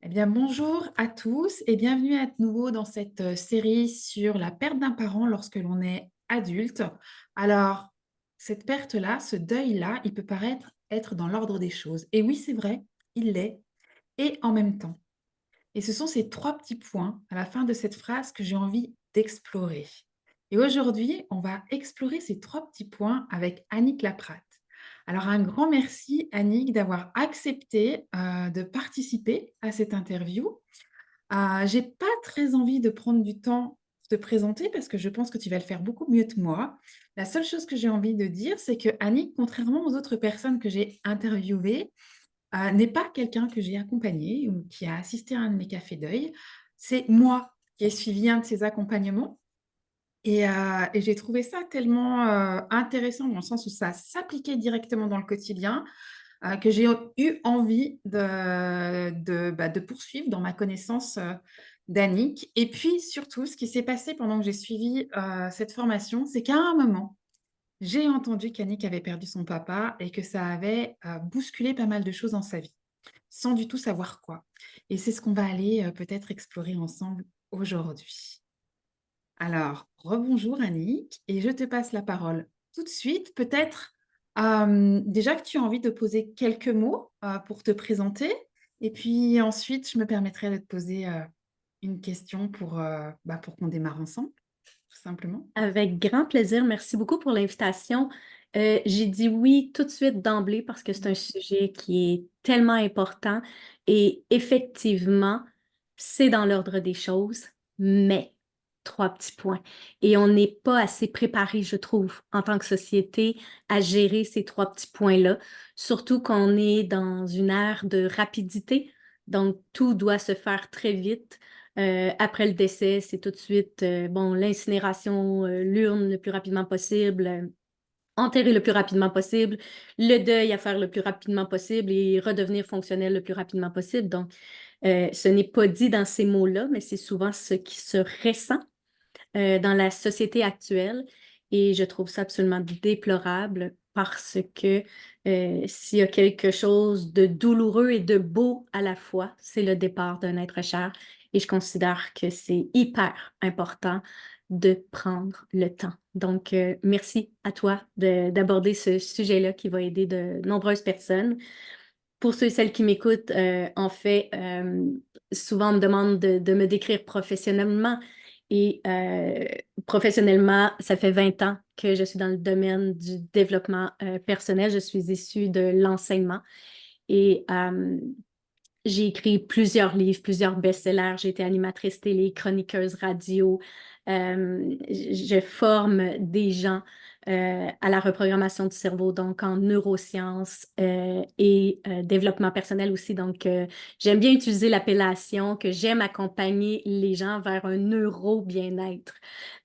Eh bien, bonjour à tous et bienvenue à nouveau dans cette série sur la perte d'un parent lorsque l'on est adulte. Alors, cette perte-là, ce deuil-là, il peut paraître être dans l'ordre des choses. Et oui, c'est vrai, il l'est, et en même temps. Et ce sont ces trois petits points à la fin de cette phrase que j'ai envie d'explorer. Et aujourd'hui, on va explorer ces trois petits points avec Annick Laprate. Alors, un grand merci, Annick, d'avoir accepté de participer à cette interview. J'ai pas très envie de prendre du temps pour te présenter parce que je pense que tu vas le faire beaucoup mieux que moi. La seule chose que j'ai envie de dire, c'est que Annick, contrairement aux autres personnes que j'ai interviewées, n'est pas quelqu'un que j'ai accompagné ou qui a assisté à un de mes cafés deuil. C'est moi qui ai suivi un de ces accompagnements et j'ai trouvé ça tellement, intéressant dans le sens où ça s'appliquait directement dans le quotidien, que j'ai eu envie de poursuivre dans ma connaissance, d'Annick. Et puis surtout, ce qui s'est passé pendant que j'ai suivi, cette formation, c'est qu'à un moment, j'ai entendu qu'Annick avait perdu son papa et que ça avait, bousculé pas mal de choses dans sa vie, sans du tout savoir quoi. Et c'est ce qu'on va aller, peut-être explorer ensemble aujourd'hui. Alors, rebonjour Annick, et je te passe la parole tout de suite. Peut-être déjà que tu as envie de poser quelques mots pour te présenter, et puis ensuite, je me permettrai de te poser une question pour qu'on démarre ensemble, tout simplement. Avec grand plaisir. Merci beaucoup pour l'invitation. J'ai dit oui tout de suite d'emblée parce que c'est un sujet qui est tellement important et effectivement, c'est dans l'ordre des choses, mais trois petits points. Et on n'est pas assez préparé, je trouve, en tant que société, à gérer ces trois petits points-là, surtout qu'on est dans une ère de rapidité, donc tout doit se faire très vite. Après le décès, c'est tout de suite bon, l'incinération, l'urne le plus rapidement possible, enterrer le plus rapidement possible, le deuil à faire le plus rapidement possible et redevenir fonctionnel le plus rapidement possible. Donc, ce n'est pas dit dans ces mots-là, mais c'est souvent ce qui se ressent dans la société actuelle et je trouve ça absolument déplorable parce que s'il y a quelque chose de douloureux et de beau à la fois, c'est le départ d'un être cher et je considère que c'est hyper important de prendre le temps. Donc, merci à toi d'aborder ce sujet-là qui va aider de nombreuses personnes. Pour ceux et celles qui m'écoutent, en fait, souvent on me demande de me décrire professionnellement et professionnellement, ça fait 20 ans que je suis dans le domaine du développement personnel. Je suis issue de l'enseignement et j'ai écrit plusieurs livres, plusieurs best-sellers. J'ai été animatrice télé, chroniqueuse radio. Je forme des gens à la reprogrammation du cerveau, donc en neurosciences et développement personnel aussi. Donc, j'aime bien utiliser l'appellation que j'aime accompagner les gens vers un neuro-bien-être.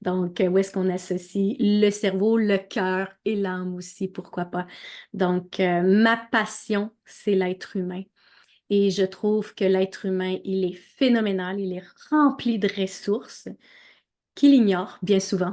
Donc, où est-ce qu'on associe le cerveau, le cœur et l'âme aussi, pourquoi pas. Donc, ma passion, c'est l'être humain. Et je trouve que l'être humain, il est phénoménal, il est rempli de ressources qu'il ignore bien souvent.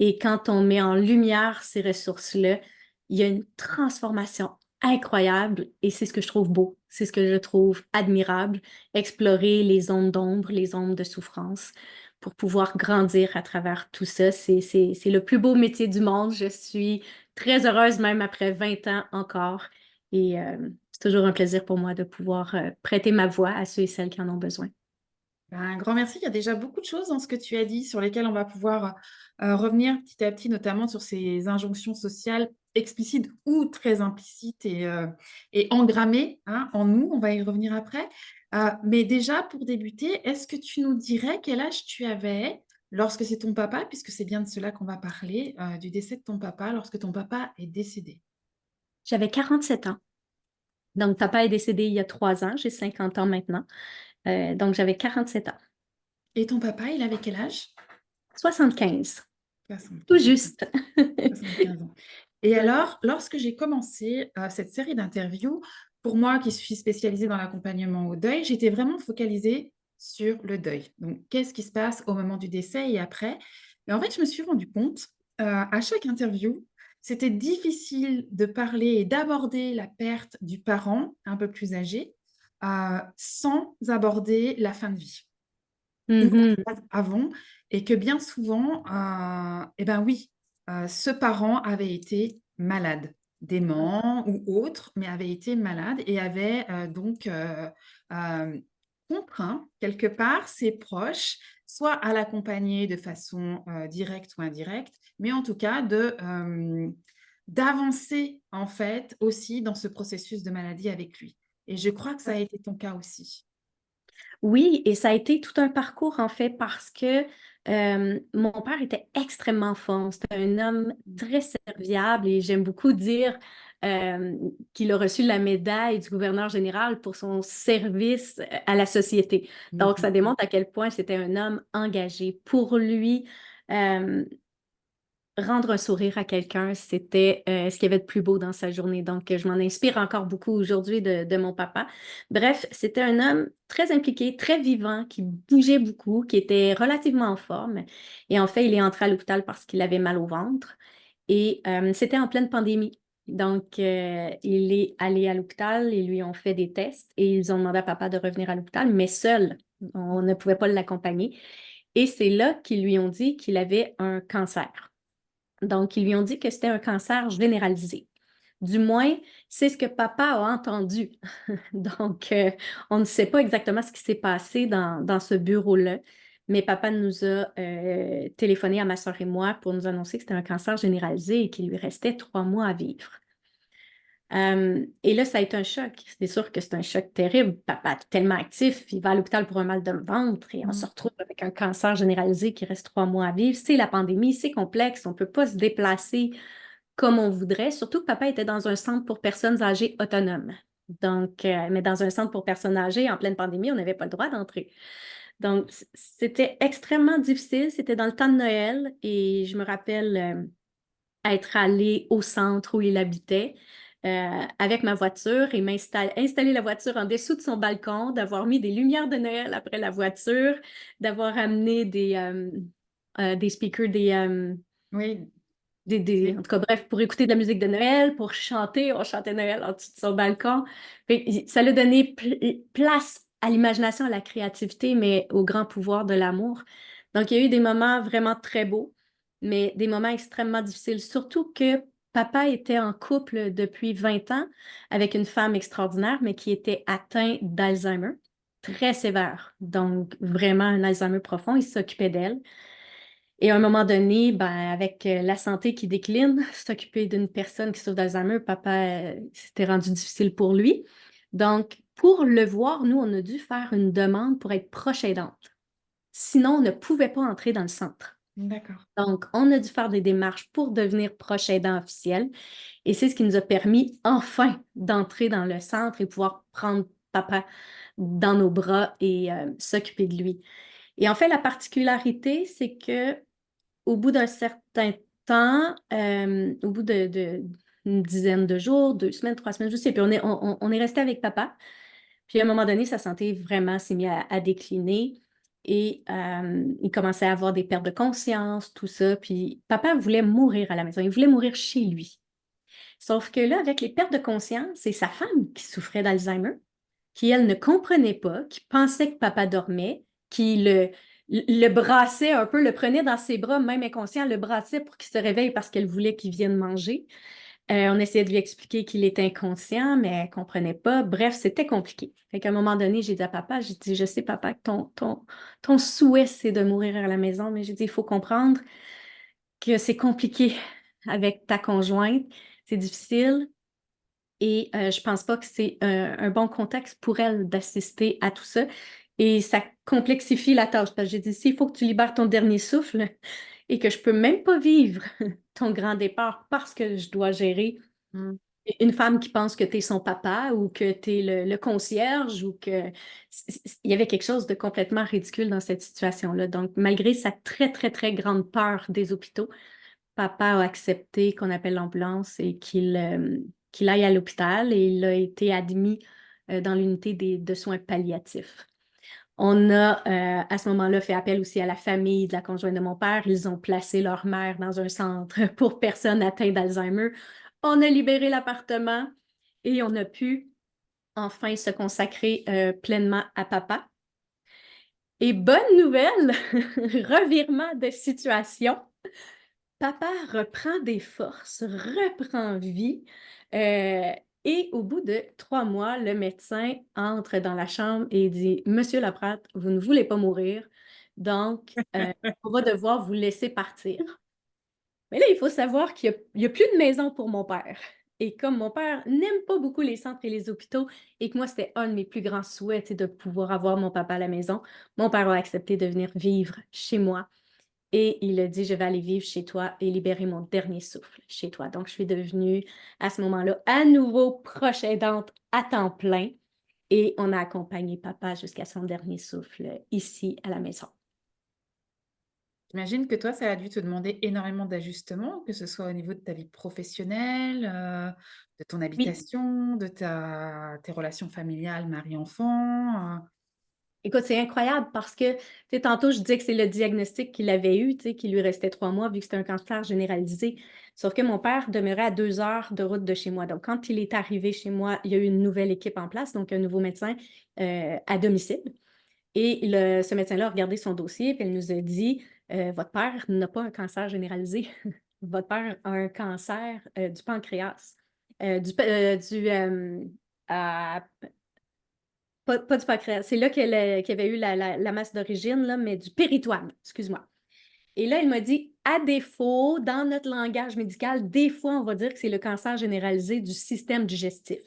Et quand on met en lumière ces ressources-là, il y a une transformation incroyable et c'est ce que je trouve beau, c'est ce que je trouve admirable, explorer les zones d'ombre, les zones de souffrance pour pouvoir grandir à travers tout ça. C'est le plus beau métier du monde. Je suis très heureuse même après 20 ans encore et c'est toujours un plaisir pour moi de pouvoir prêter ma voix à ceux et celles qui en ont besoin. Ben, un grand merci. Il y a déjà beaucoup de choses dans ce que tu as dit sur lesquelles on va pouvoir revenir petit à petit, notamment sur ces injonctions sociales explicites ou très implicites et engrammées hein, en nous. On va y revenir après. Mais déjà, pour débuter, est-ce que tu nous dirais quel âge tu avais lorsque c'est ton papa, puisque c'est bien de cela qu'on va parler, du décès de ton papa, lorsque ton papa est décédé? J'avais 47 ans. Donc, papa est décédé il y a 3 ans, j'ai 50 ans maintenant. Donc, j'avais 47 ans. Et ton papa, il avait quel âge? 75, tout 75, juste. 75 ans. Et alors, lorsque j'ai commencé cette série d'interviews, pour moi qui suis spécialisée dans l'accompagnement au deuil, j'étais vraiment focalisée sur le deuil. Donc, qu'est-ce qui se passe au moment du décès et après? Et en fait, je me suis rendu compte, à chaque interview, c'était difficile de parler et d'aborder la perte du parent un peu plus âgé, sans aborder la fin de vie ou Mhm. la phase avant, et que bien souvent, eh ben oui, ce parent avait été malade, dément ou autre, mais avait été malade et avait euh, contraint quelque part ses proches, soit à l'accompagner de façon directe ou indirecte, mais en tout cas d'avancer en fait aussi dans ce processus de maladie avec lui. Et je crois que ça a été ton cas aussi. Oui, et ça a été tout un parcours en fait parce que mon père était extrêmement fort. C'était un homme très serviable et j'aime beaucoup dire euh, qu'il a reçu la médaille du gouverneur général pour son service à la société. Donc, Mhm. ça démontre à quel point c'était un homme engagé. Pour lui, euh, rendre un sourire à quelqu'un, c'était ce qu'il y avait de plus beau dans sa journée. Donc, je m'en inspire encore beaucoup aujourd'hui de mon papa. Bref, c'était un homme très impliqué, très vivant, qui bougeait beaucoup, qui était relativement en forme. Et en fait, il est entré à l'hôpital parce qu'il avait mal au ventre. Et c'était en pleine pandémie. Donc, il est allé à l'hôpital, ils lui ont fait des tests et ils ont demandé à papa de revenir à l'hôpital, mais seul. On ne pouvait pas l'accompagner. Et c'est là qu'ils lui ont dit qu'il avait un cancer. Donc, ils lui ont dit que c'était un cancer généralisé. Du moins, c'est ce que papa a entendu. Donc, on ne sait pas exactement ce qui s'est passé dans ce bureau-là, mais papa nous a téléphoné à ma soeur et moi pour nous annoncer que c'était un cancer généralisé et qu'il lui restait 3 mois à vivre. Et là, ça a été un choc. C'est sûr que c'est un choc terrible. Papa est tellement actif, il va à l'hôpital pour un mal de ventre et on se Mhm. retrouve avec un cancer généralisé qui reste 3 mois à vivre. C'est la pandémie, c'est complexe, on ne peut pas se déplacer comme on voudrait, surtout que papa était dans un centre pour personnes âgées autonomes. Donc, mais dans un centre pour personnes âgées, en pleine pandémie, on n'avait pas le droit d'entrer. Donc, c'était extrêmement difficile. C'était dans le temps de Noël et je me rappelle être allée au centre où il habitait avec ma voiture et installer la voiture en dessous de son balcon, d'avoir mis des lumières de Noël après la voiture, d'avoir amené des speakers, Oui, en tout cas, bref, pour écouter de la musique de Noël, pour chanter, on chantait Noël en dessous de son balcon. Ça l'a donné place à l'imagination, à la créativité, mais au grand pouvoir de l'amour. Donc, il y a eu des moments vraiment très beaux, mais des moments extrêmement difficiles, surtout que papa était en couple depuis 20 ans avec une femme extraordinaire, mais qui était atteinte d'Alzheimer, très sévère. Donc, vraiment un Alzheimer profond. Il s'occupait d'elle. Et à un moment donné, ben, avec la santé qui décline, s'occuper d'une personne qui souffre d'Alzheimer, papa, c'était rendu difficile pour lui. Donc, pour le voir, nous, on a dû faire une demande pour être proche aidante. Sinon, on ne pouvait pas entrer dans le centre. d'accord. Donc, on a dû faire des démarches pour devenir proche aidant officiel. Et c'est ce qui nous a permis enfin d'entrer dans le centre et pouvoir prendre papa dans nos bras et s'occuper de lui. Et en fait, la particularité, c'est que au bout d'un certain temps, au bout une dizaine de jours, 2 semaines, 3 semaines, je sais plus, on est resté avec papa. Puis à un moment donné, sa santé vraiment s'est mise à décliner et il commençait à avoir des pertes de conscience, tout ça. Puis papa voulait mourir à la maison, il voulait mourir chez lui. Sauf que là, avec les pertes de conscience, c'est sa femme qui souffrait d'Alzheimer qui, elle, ne comprenait pas, qui pensait que papa dormait, qui le brassait un peu, le prenait dans ses bras, même inconscient, le brassait pour qu'il se réveille parce qu'elle voulait qu'il vienne manger. On essayait de lui expliquer qu'il était inconscient, mais elle ne comprenait pas. Bref, c'était compliqué. Fait qu'à un moment donné, j'ai dit à papa, j'ai dit, je sais, papa, que ton souhait, c'est de mourir à la maison, mais j'ai dit, il faut comprendre que c'est compliqué avec ta conjointe, c'est difficile, et je pense pas que c'est un bon contexte pour elle d'assister à tout ça. Et ça complexifie la tâche. Parce que j'ai dit, s'il faut que tu libères ton dernier souffle et que je peux même pas vivre ton grand départ parce que je dois gérer Mm. une femme qui pense que tu es son papa ou que tu es le concierge ou que... Il y avait quelque chose de complètement ridicule dans cette situation-là. Donc, malgré sa très, très, très grande peur des hôpitaux, papa a accepté qu'on appelle l'ambulance et qu'il aille à l'hôpital et il a été admis dans l'unité de soins palliatifs. On a à ce moment-là fait appel aussi à la famille de la conjointe de mon père. Ils ont placé leur mère dans un centre pour personnes atteintes d'Alzheimer. On a libéré l'appartement et on a pu enfin se consacrer pleinement à papa. Et bonne nouvelle, revirement de situation, papa reprend des forces, reprend vie. euh, et au bout de 3 mois, le médecin entre dans la chambre et dit: Monsieur Laprade, vous ne voulez pas mourir, donc on va devoir vous laisser partir. Mais là, il faut savoir qu'il n'y a plus de maison pour mon père. Et comme mon père n'aime pas beaucoup les centres et les hôpitaux, et que moi, c'était un de mes plus grands souhaits, c'est de pouvoir avoir mon papa à la maison, mon père a accepté de venir vivre chez moi. Et il a dit: Je vais aller vivre chez toi et libérer mon dernier souffle chez toi. Donc, je suis devenue, à ce moment-là, à nouveau proche aidante à temps plein. Et on a accompagné papa jusqu'à son dernier souffle ici à la maison. J'imagine que toi, ça a dû te demander énormément d'ajustements, que ce soit au niveau de ta vie professionnelle, de ton Oui. habitation, de tes relations familiales, mari-enfant. Écoute, c'est incroyable parce que, tu sais, tantôt, je disais que c'est le diagnostic qu'il avait eu, tu sais, qu'il lui restait 3 mois vu que c'était un cancer généralisé. Sauf que mon père demeurait à 2 heures de route de chez moi. Donc, quand il est arrivé chez moi, il y a eu une nouvelle équipe en place, donc un nouveau médecin à domicile. Et ce médecin-là a regardé son dossier, puis il nous a dit: Votre père n'a pas un cancer généralisé. Votre père a un cancer du pancréas. À pas du pancréas. C'est là qu'il y avait eu la masse d'origine, là, mais du péritoine, excuse-moi. Et là, il m'a dit, à défaut, dans notre langage médical, des fois, on va dire que c'est le cancer généralisé du système digestif.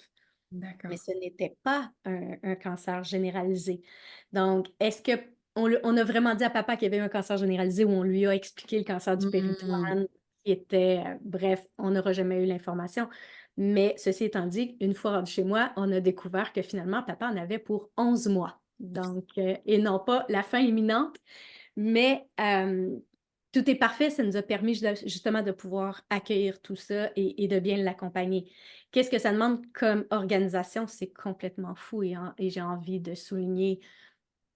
Mais D'accord. ce n'était pas un cancer généralisé. Donc, est-ce que on a vraiment dit à papa qu'il y avait un cancer généralisé ou on lui a expliqué le cancer du Mmh. péritoine qui était, bref, on n'aura jamais eu l'information. Mais ceci étant dit, une fois rendu chez moi, on a découvert que finalement, papa en avait pour 11 mois. Donc, et non pas la fin imminente, mais tout est parfait. Ça nous a permis justement de pouvoir accueillir tout ça et de bien l'accompagner. Qu'est-ce que ça demande comme organisation? C'est complètement fou et j'ai envie de souligner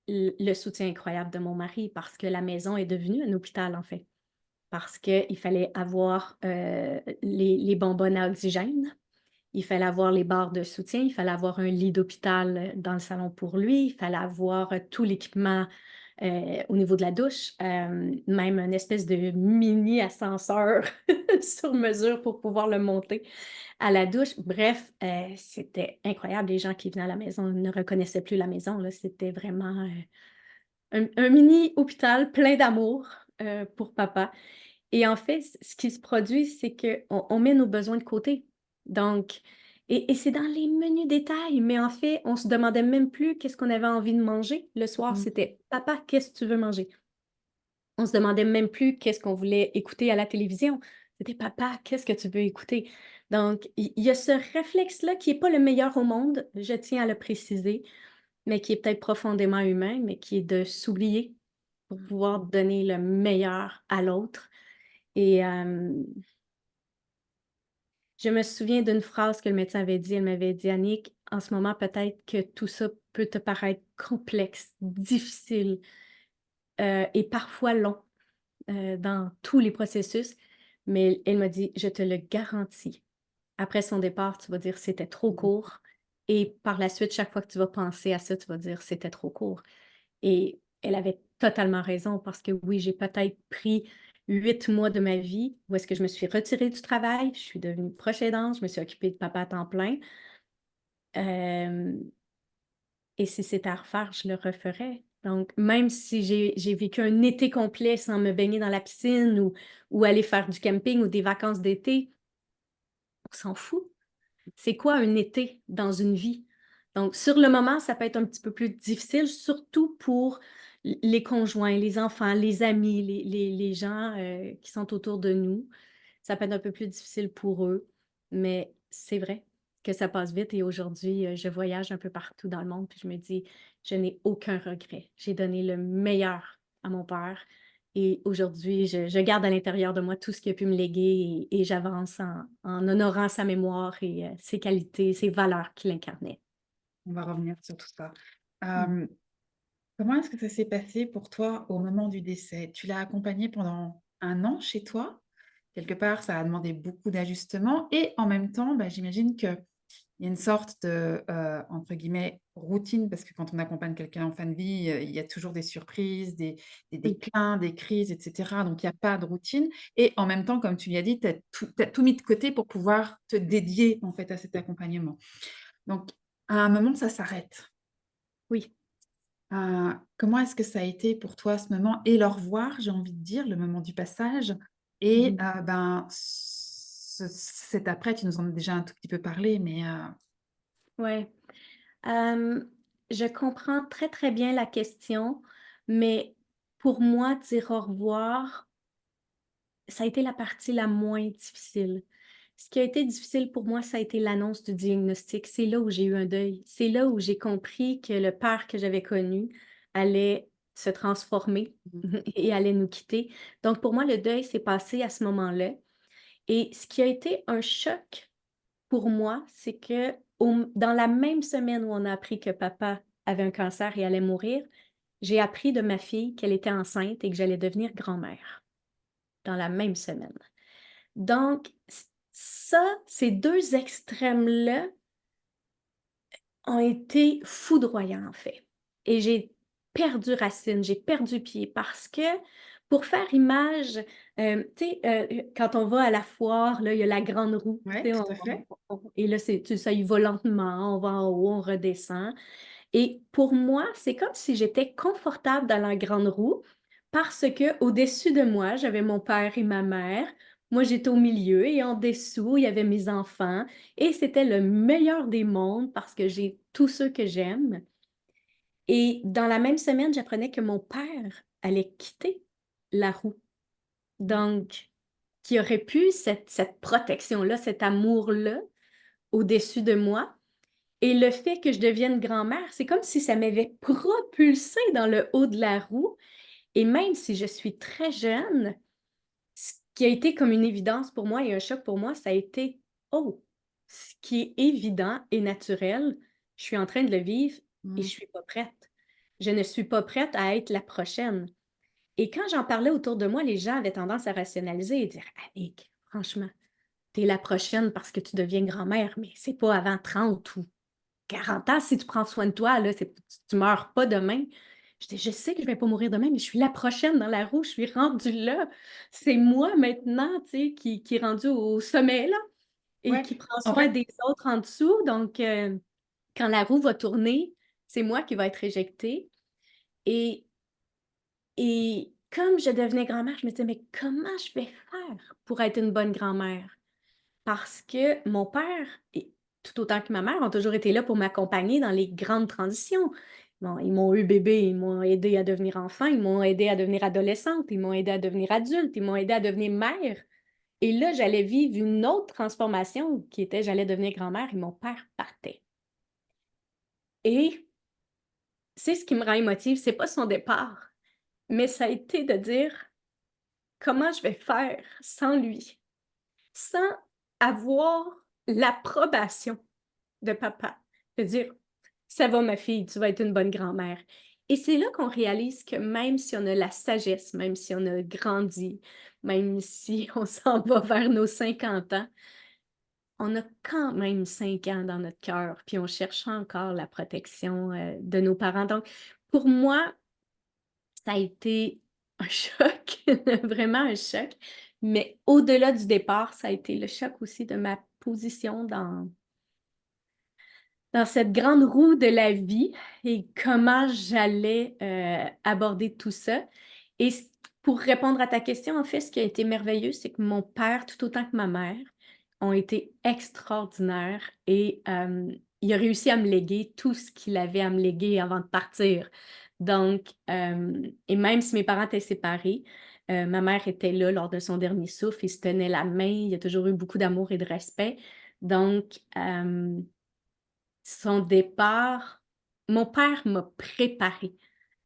le soutien incroyable de mon mari parce que la maison est devenue un hôpital en fait. Parce qu'il fallait avoir les bonbonnes à oxygène, il fallait avoir les barres de soutien, il fallait avoir un lit d'hôpital dans le salon pour lui, il fallait avoir tout l'équipement au niveau de la douche, même une espèce de mini ascenseur sur mesure pour pouvoir le monter à la douche. Bref, c'était incroyable. Les gens qui venaient à la maison ne reconnaissaient plus la maison, là. C'était vraiment un mini hôpital plein d'amour pour papa. Et en fait, ce qui se produit, c'est qu'on met nos besoins de côté. Donc, et c'est dans les menus détails, mais en fait, on se demandait même plus qu'est-ce qu'on avait envie de manger. Le soir, Mmh. c'était papa, qu'est-ce que tu veux manger? On se demandait même plus qu'est-ce qu'on voulait écouter à la télévision. C'était papa, qu'est-ce que tu veux écouter? Donc, il y a ce réflexe-là qui n'est pas le meilleur au monde, je tiens à le préciser, mais qui est peut-être profondément humain, mais qui est de s'oublier pour pouvoir donner le meilleur à l'autre. Et je me souviens d'une phrase que le médecin avait dit. Elle m'avait dit: «Annick, en ce moment, peut-être que tout ça peut te paraître complexe, difficile, et parfois long, dans tous les processus», mais elle m'a dit: «Je te le garantis, après son départ, tu vas dire: "C'était trop Mmh. court" et par la suite, chaque fois que tu vas penser à ça, tu vas dire: "C'était trop court"». Et elle avait totalement raison parce que oui, j'ai peut-être pris 8 mois de ma vie où est-ce que je me suis retirée du travail, je suis devenue proche aidante, je me suis occupée de papa à temps plein. Hem et si c'était à refaire, je le referais. Donc même si j'ai vécu un été complet sans me baigner dans la piscine ou aller faire du camping ou des vacances d'été, on s'en fout. C'est quoi un été dans une vie? Donc, sur le moment, ça peut être un petit peu plus difficile, surtout pour les conjoints, les enfants, les amis, les gens qui sont autour de nous. Ça peut être un peu plus difficile pour eux, mais c'est vrai que ça passe vite et aujourd'hui, je voyage un peu partout dans le monde puis je me dis: «Je n'ai aucun regret. J'ai donné le meilleur à mon père et aujourd'hui, je garde à l'intérieur de moi tout ce qu'il a pu me léguer et j'avance en honorant sa mémoire et ses qualités, ses valeurs qu'il incarnait». On va revenir sur tout ça. Mmh. Hem, Comment est-ce que ça s'est passé pour toi au moment du décès? Tu l'as accompagné pendant 1 an chez toi? Quelque part, ça a demandé beaucoup d'ajustements et en même temps, bah, j'imagine que Il y a une sorte de, entre guillemets, «routine» parce que quand on accompagne quelqu'un en fin de vie, il y a toujours des surprises, des Oui, déclins, des crises et cetera, donc il y a pas de routine et en même temps, comme tu l'as dit, tu as tout mis de côté pour pouvoir te dédier, en fait, à cet accompagnement. Donc à un moment, ça s'arrête. oui. Comment est-ce que ça a été pour toi ce moment et le revoir, j'ai envie de dire, le moment du passage et Mhm. ben, cet après, tu nous en as déjà un tout petit peu parlé, mais Ouais. Euh, je comprends très, très bien la question, mais pour moi, dire au revoir, ça a été la partie la moins difficile. Ce qui a été difficile pour moi, ça a été l'annonce du diagnostic. C'est là où j'ai eu un deuil. C'est là où j'ai compris que le père que j'avais connu allait se transformer mmh, et allait nous quitter. Donc pour moi, le deuil s'est passé à ce moment-là. Et ce qui a été un choc pour moi, c'est que dans la même semaine où on a appris que papa avait un cancer et allait mourir, j'ai appris de ma fille qu'elle était enceinte et que j'allais devenir grand-mère dans la même semaine. Donc, ça, ces 2 extrêmes-là ont été foudroyants, en fait. Et j'ai perdu racine, j'ai perdu pied parce que pour faire image, tu sais, quand on va à la foire, là, il y a la grande roue, ouais, tu sais, tout à fait. et là, ça y va lentement, on va en haut, on redescend. Et pour moi, c'est comme si j'étais confortable dans la grande roue parce que au-dessus de moi, j'avais mon père et ma mère. Moi, j'étais au milieu et en dessous, il y avait mes enfants. Et c'était le meilleur des mondes parce que j'ai tous ceux que j'aime. Et dans la même semaine, j'apprenais que mon père allait quitter la roue. Mmh. Donc, qui aurait pu cette protection-là, cet amour-là au-dessus de moi. Et le fait que je devienne grand-mère, c'est comme si ça m'avait propulsée dans le haut de la roue. Et même si je suis très jeune, ce qui a été comme une évidence pour moi et un choc pour moi, ça a été: «Oh, ce qui est évident et naturel, je suis en train de le vivre et je Mmh. suis pas prête. Je ne suis pas prête à être la prochaine». Et quand j'en parlais autour de moi, les gens avaient tendance à rationaliser et dire: «Annick, franchement, tu es la prochaine parce que tu deviens grand-mère, mais c'est pas avant 30 ou 40 ans, si tu prends soin de toi, là, tu meurs pas demain». Je dis: «Je sais que je vais pas mourir demain, mais je suis la prochaine dans la roue, je suis rendue là. C'est moi maintenant, tu sais, qui est rendue au sommet, là, et Ouais, qui prend en soin fait des autres en dessous. Donc, quand la roue va tourner, c'est moi qui va être éjectée». Et comme je devenais grand-mère, je me disais: «Mais comment je vais faire pour être une bonne grand-mère?» Parce que mon père et tout autant que ma mère ont toujours été là pour m'accompagner dans les grandes transitions. Bon, ils m'ont eu bébé, ils m'ont aidé à devenir enfant, ils m'ont aidé à devenir adolescente, ils m'ont aidé à devenir adulte, ils m'ont aidé à devenir mère. Et là, j'allais vivre une autre transformation qui était j'allais devenir grand-mère et mon père partait. Et c'est ce qui me rend émotive, c'est pas son départ, mais ça a été de dire: «Comment je vais faire sans lui?» Sans avoir l'approbation de papa, de dire: «Ça va ma fille, tu vas être une bonne grand-mère». Et c'est là qu'on réalise que même si on a la sagesse, même si on a grandi, même si on s'en va vers nos 50 ans, on a quand même 5 ans dans notre cœur, puis on cherche encore la protection, de nos parents. Donc pour moi, ça a été un choc, vraiment un choc, mais au-delà du départ, ça a été le choc aussi de ma position dans cette grande roue de la vie et comment j'allais, aborder tout ça. Et pour répondre à ta question, en fait, ce qui a été merveilleux, c'est que mon père, tout autant que ma mère, ont été extraordinaires et il a réussi à me léguer tout ce qu'il avait à me léguer avant de partir. Donc et même si mes parents étaient séparés, ma mère était là lors de son dernier souffle, ils se tenaient la main, il y a toujours eu beaucoup d'amour et de respect. Donc son départ, mon père m'a préparée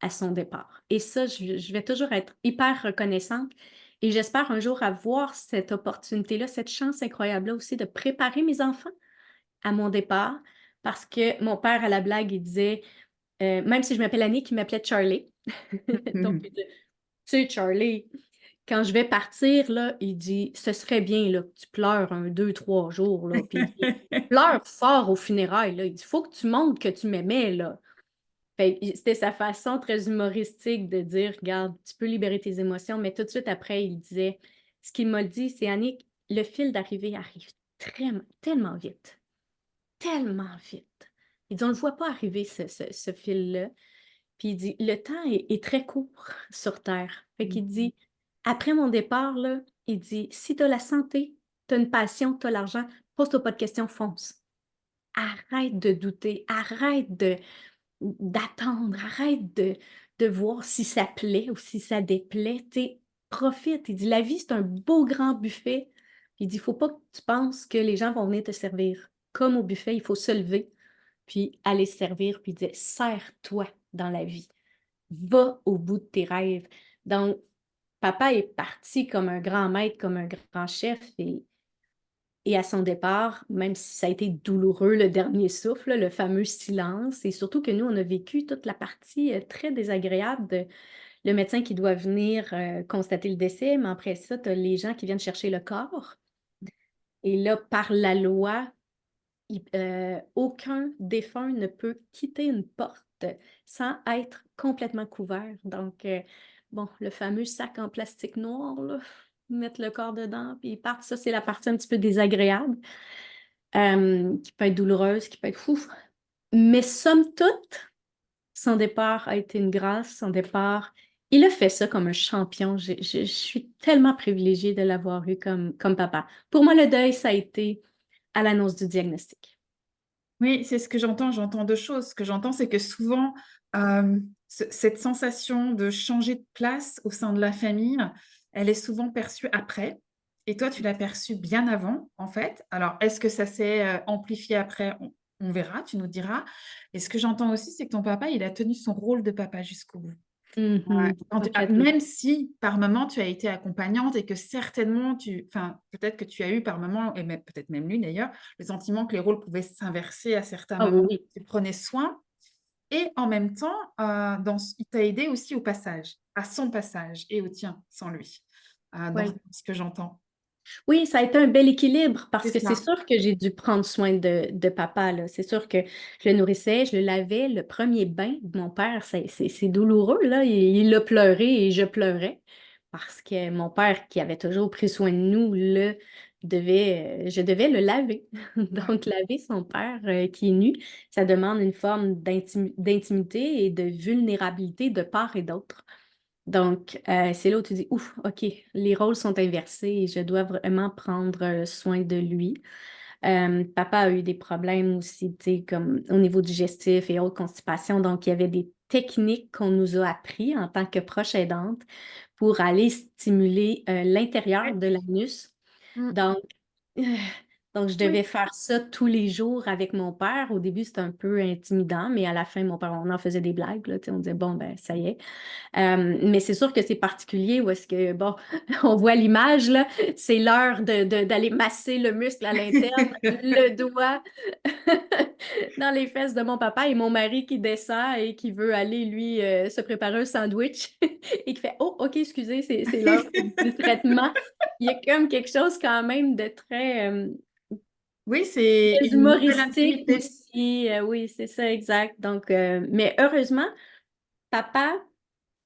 à son départ et ça, je vais toujours être hyper reconnaissante et j'espère un jour avoir cette opportunité-là, cette chance incroyable-là aussi de préparer mes enfants à mon départ parce que mon père, à la blague, il disait, même si je m'appelle Annick, il m'appelait Charlie. Donc il disait: «Tu sais, Charlie, quand je vais partir, là, il dit, ce serait bien là, que tu pleures 2, 3 jours, là. Puis il dit, pleure fort aux funérailles, là. Il dit, faut que tu montres que tu m'aimais, là. Fait que c'était sa façon très humoristique de dire, regarde, tu peux libérer tes émotions, mais tout de suite après, il disait, ce qu'il m'a dit, c'est Annick, le fil d'arrivée arrive tellement vite, tellement vite. Il dit, on ne le voit pas arriver, ce fil-là. Puis il dit, le temps est très court sur Terre. Fait qu'il dit, après mon départ, là, il dit, si tu as la santé, tu as une passion, tu as l'argent, pose-toi pas de questions, fonce. Arrête de douter, arrête d'attendre, arrête de voir si ça plaît ou si ça déplaît. T'sais, profite. Il dit, la vie, c'est un beau grand buffet. Il dit, il faut pas que tu penses que les gens vont venir te servir. Comme au buffet, il faut se lever, puis aller se servir, puis dire, sers-toi dans la vie. Va au bout de tes rêves. Donc, papa est parti comme un grand maître, comme un grand chef, et à son départ, même si ça a été douloureux, le dernier souffle, le fameux silence, et surtout que nous, on a vécu toute la partie très désagréable de le médecin qui doit venir constater le décès, mais après ça, tu as les gens qui viennent chercher le corps. Et là, par la loi, aucun défunt ne peut quitter une porte sans être complètement couvert. Donc, bon, le fameux sac en plastique noir, là, mettre le corps dedans, puis ils partent. Ça, c'est la partie un petit peu désagréable, qui peut être douloureuse, qui peut être fou. Mais somme toute, son départ a été une grâce. Son départ, il a fait ça comme un champion. Je suis tellement privilégiée de l'avoir eu comme papa. Pour moi, le deuil, ça a été à l'annonce du diagnostic. Oui, c'est ce que j'entends. J'entends deux choses. Ce que j'entends, c'est que souvent, cette sensation de changer de place au sein de la famille, elle est souvent perçue après. Et toi, tu l'as perçue bien avant, en fait. Alors, est-ce que ça s'est amplifié après? On verra, tu nous diras. Et ce que j'entends aussi, c'est que ton papa, il a tenu son rôle de papa jusqu'au bout. Ouais, Complètement. même si par moment tu as été accompagnante et que certainement enfin, peut-être que tu as eu par moment, et peut-être même lui d'ailleurs, le sentiment que les rôles pouvaient s'inverser à certains Ah moments. oui, Tu prenais soin et en même temps, il t'a aidé aussi au passage, à son passage et au tien sans lui, dans oui. ce que j'entends. Oui, ça a été un bel équilibre parce C'est que c'est ça. sûr que j'ai dû prendre soin de papa, là. C'est sûr que je le nourrissais, je le lavais. Le premier bain de mon père, c'est douloureux, là. Il a pleuré et je pleurais parce que mon père, qui avait toujours pris soin de nous, je devais le laver. Ouais. Donc, laver son père qui est nu, ça demande une forme d'intimité et de vulnérabilité de part et d'autre. Donc, c'est là où tu dis, ouf, OK, les rôles sont inversés et je dois vraiment prendre soin de lui. Papa a eu des problèmes aussi, tu sais, comme au niveau digestif et autres constipation. Donc, il y avait des techniques qu'on nous a appris en tant que proche aidante pour aller stimuler l'intérieur Ouais. de l'anus. Mm. Donc, euh, donc, je devais Oui. faire ça tous les jours avec mon père. Au début, c'était un peu intimidant, mais à la fin, mon père, on en faisait des blagues, là, tu sais, on disait, bon, ben, ça y est. Mais c'est sûr que c'est particulier où est-ce que, bon, on voit l'image, là, c'est l'heure d'aller masser le muscle à l'interne, le doigt dans les fesses de mon papa et mon mari qui descend et qui veut aller, lui, se préparer un sandwich et qui fait, oh, OK, excusez, c'est l'heure du traitement. Il y a comme quelque chose quand même de Oui, c'est très une nouvelle humoristique intimité. aussi. Oui, c'est ça, exact. Donc, mais heureusement, papa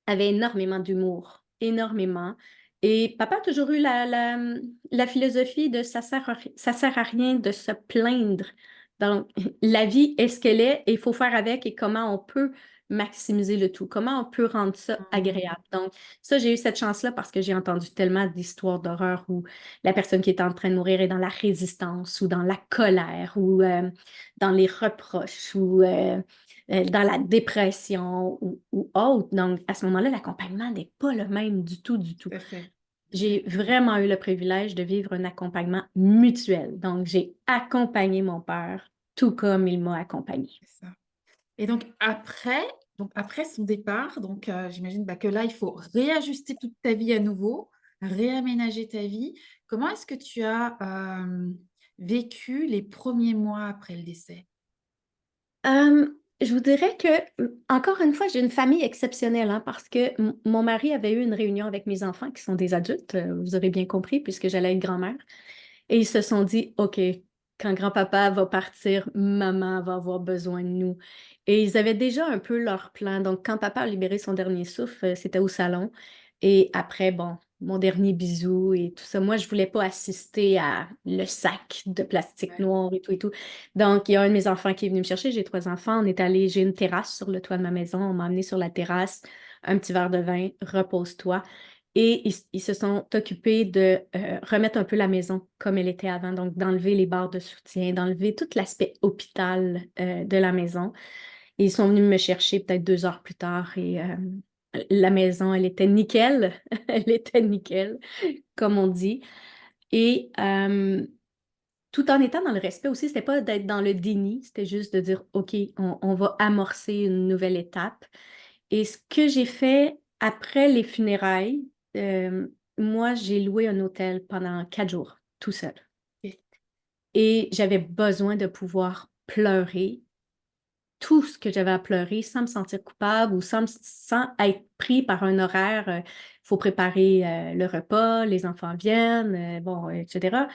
avait énormément d'humour, énormément. Et papa a toujours eu la philosophie de ça sert à rien de se plaindre. Donc, la vie est ce qu'elle est et il faut faire avec et comment on peut maximiser le tout, comment on peut rendre ça Mm. agréable. Donc, ça, j'ai eu cette chance-là parce que j'ai entendu tellement d'histoires d'horreur où la personne qui est en train de mourir est dans la résistance ou dans la colère ou dans les reproches ou dans la dépression ou autre. Donc, à ce moment-là, l'accompagnement n'est pas le même du tout, du tout. Tout à fait. Tout à J'ai fait. vraiment eu le privilège de vivre un accompagnement mutuel. Donc, j'ai accompagné mon père tout comme il m'a accompagné. C'est ça. Et donc après son départ, donc j'imagine que là, il faut réajuster toute ta vie à nouveau, réaménager ta vie. Comment est-ce que tu as vécu les premiers mois après le décès? Je vous dirais que, encore une fois, j'ai une famille exceptionnelle, hein, parce que mon mari avait eu une réunion avec mes enfants qui sont des adultes, vous aurez bien compris, puisque j'allais être grand-mère. Et ils se sont dit, OK, quand grand-papa va partir, maman va avoir besoin de nous. Et ils avaient déjà un peu leur plan. Donc, quand papa a libéré son dernier souffle, c'était au salon. Et après, bon, mon dernier bisou et tout ça. Moi, je voulais pas assister à le sac de plastique Ouais. noir et tout et tout. Donc, il y a un de mes enfants qui est venu me chercher. J'ai 3 enfants. On est allé, j'ai une terrasse sur le toit de ma maison. On m'a amené sur la terrasse, un petit verre de vin, repose-toi. Et ils se sont occupés de remettre un peu la maison comme elle était avant, donc d'enlever les barres de soutien, d'enlever tout l'aspect hôpital de la maison. Et ils sont venus me chercher peut-être 2 heures plus tard et la maison, elle était nickel, elle était nickel, comme on dit. Et tout en étant dans le respect aussi, c'était pas d'être dans le déni, c'était juste de dire, OK, on va amorcer une nouvelle étape. Et ce que j'ai fait après les funérailles, euh, moi, j'ai loué un hôtel pendant 4 jours, tout seul. Ok. Et j'avais besoin de pouvoir pleurer tout ce que j'avais à pleurer sans me sentir coupable ou sans être pris par un horaire. Il faut préparer le repas, les enfants viennent, bon, etc.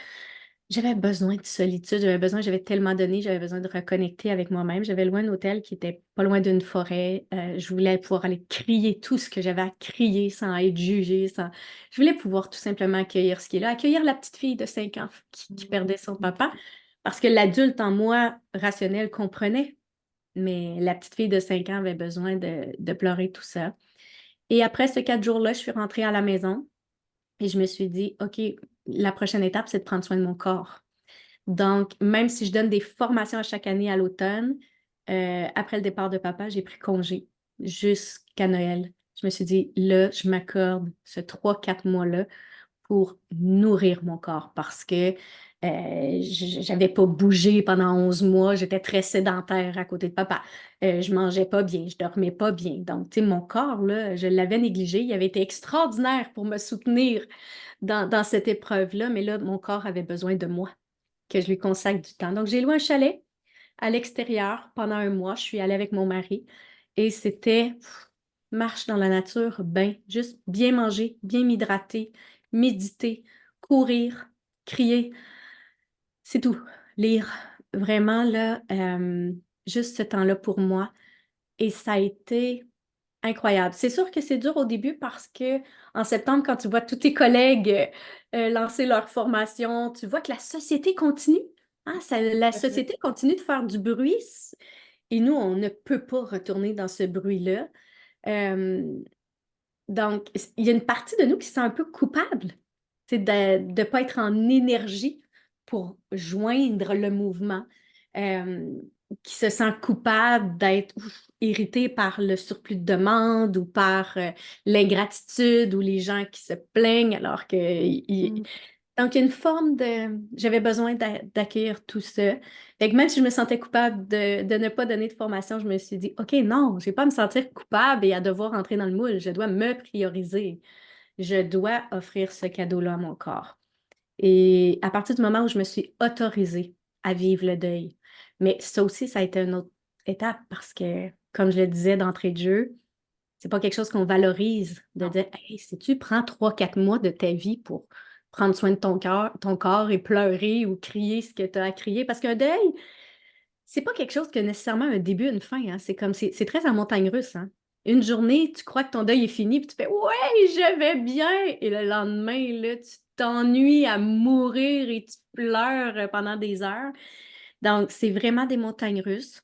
J'avais besoin de solitude, j'avais tellement donné, j'avais besoin de reconnecter avec moi-même. J'avais loué un hôtel qui était pas loin d'une forêt. Je voulais pouvoir aller crier tout ce que j'avais à crier sans être jugée, sans... Je voulais pouvoir tout simplement accueillir ce qui est là, accueillir la petite fille de 5 ans qui perdait son papa, parce que l'adulte en moi, rationnel, comprenait, mais la petite fille de 5 ans avait besoin de pleurer tout ça. Et après ces 4 jours-là, je suis rentrée à la maison et je me suis dit, OK, la prochaine étape, c'est de prendre soin de mon corps. Donc, même si je donne des formations à chaque année à l'automne, après le départ de papa, j'ai pris congé jusqu'à Noël. Je me suis dit, là, je m'accorde ce 3, 4 mois-là pour nourrir mon corps parce que j'avais pas bougé pendant 11 mois, j'étais très sédentaire à côté de papa. Je mangeais pas bien, je dormais pas bien. Donc, tu sais, mon corps, là, je l'avais négligé. Il avait été extraordinaire pour me soutenir dans cette épreuve-là, mais là, mon corps avait besoin de moi, que je lui consacre du temps. Donc, j'ai loué un chalet à l'extérieur pendant un mois. Je suis allée avec mon mari et c'était marche dans la nature, ben, juste bien manger, bien m'hydrater, méditer, courir, crier, c'est tout. Lire, vraiment, là, juste ce temps-là pour moi. Et ça a été incroyable. C'est sûr que c'est dur au début parce que en septembre, quand tu vois tous tes collègues lancer leur formation, tu vois que la société continue. Hein, la société continue de faire du bruit et nous, on ne peut pas retourner dans ce bruit-là. Euh, donc, il y a une partie de nous qui se sent un peu coupable, c'est de ne pas être en énergie pour joindre le mouvement, euh, qui se sent coupable d'être irrité par le surplus de demande ou par l'ingratitude ou les gens qui se plaignent alors que... Mm. Donc, il y a une forme de... J'avais besoin d'accueillir tout ça. Fait que même si je me sentais coupable de ne pas donner de formation, je me suis dit, OK, non, je n'ai pas à me sentir coupable et à devoir entrer dans le moule. Je dois me prioriser. Je dois offrir ce cadeau-là à mon corps. Et à partir du moment où je me suis autorisée à vivre le deuil, mais ça aussi, ça a été une autre étape parce que, comme je le disais d'entrée de jeu, c'est pas quelque chose qu'on valorise de Non. dire, hey, si tu prends 3, 4 mois de ta vie pour prendre soin de ton corps et pleurer ou crier ce que tu as à crier, parce qu'un deuil, c'est pas quelque chose qui a nécessairement un début, une fin, hein. C'est comme, c'est très en montagne russe, hein. Une journée, tu crois que ton deuil est fini, puis tu fais, ouais, je vais bien. Et le lendemain, là, tu t'ennuies à mourir et tu pleures pendant des heures. Donc, c'est vraiment des montagnes russes.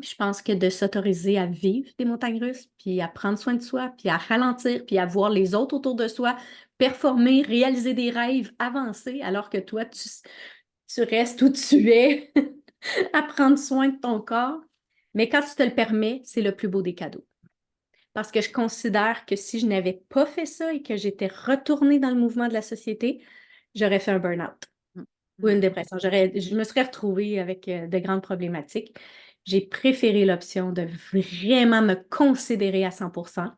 Je pense que de s'autoriser à vivre des montagnes russes, puis à prendre soin de soi, puis à ralentir, puis à voir les autres autour de soi performer, réaliser des rêves, avancer, alors que toi, tu restes où tu es, à prendre soin de ton corps. Mais quand tu te le permets, c'est le plus beau des cadeaux. Parce que je considère que si je n'avais pas fait ça et que j'étais retournée dans le mouvement de la société, j'aurais fait un burn-out Mm. ou une Mm. dépression. Je me serais retrouvée avec de grandes problématiques. J'ai préféré l'option de vraiment me considérer à 100%,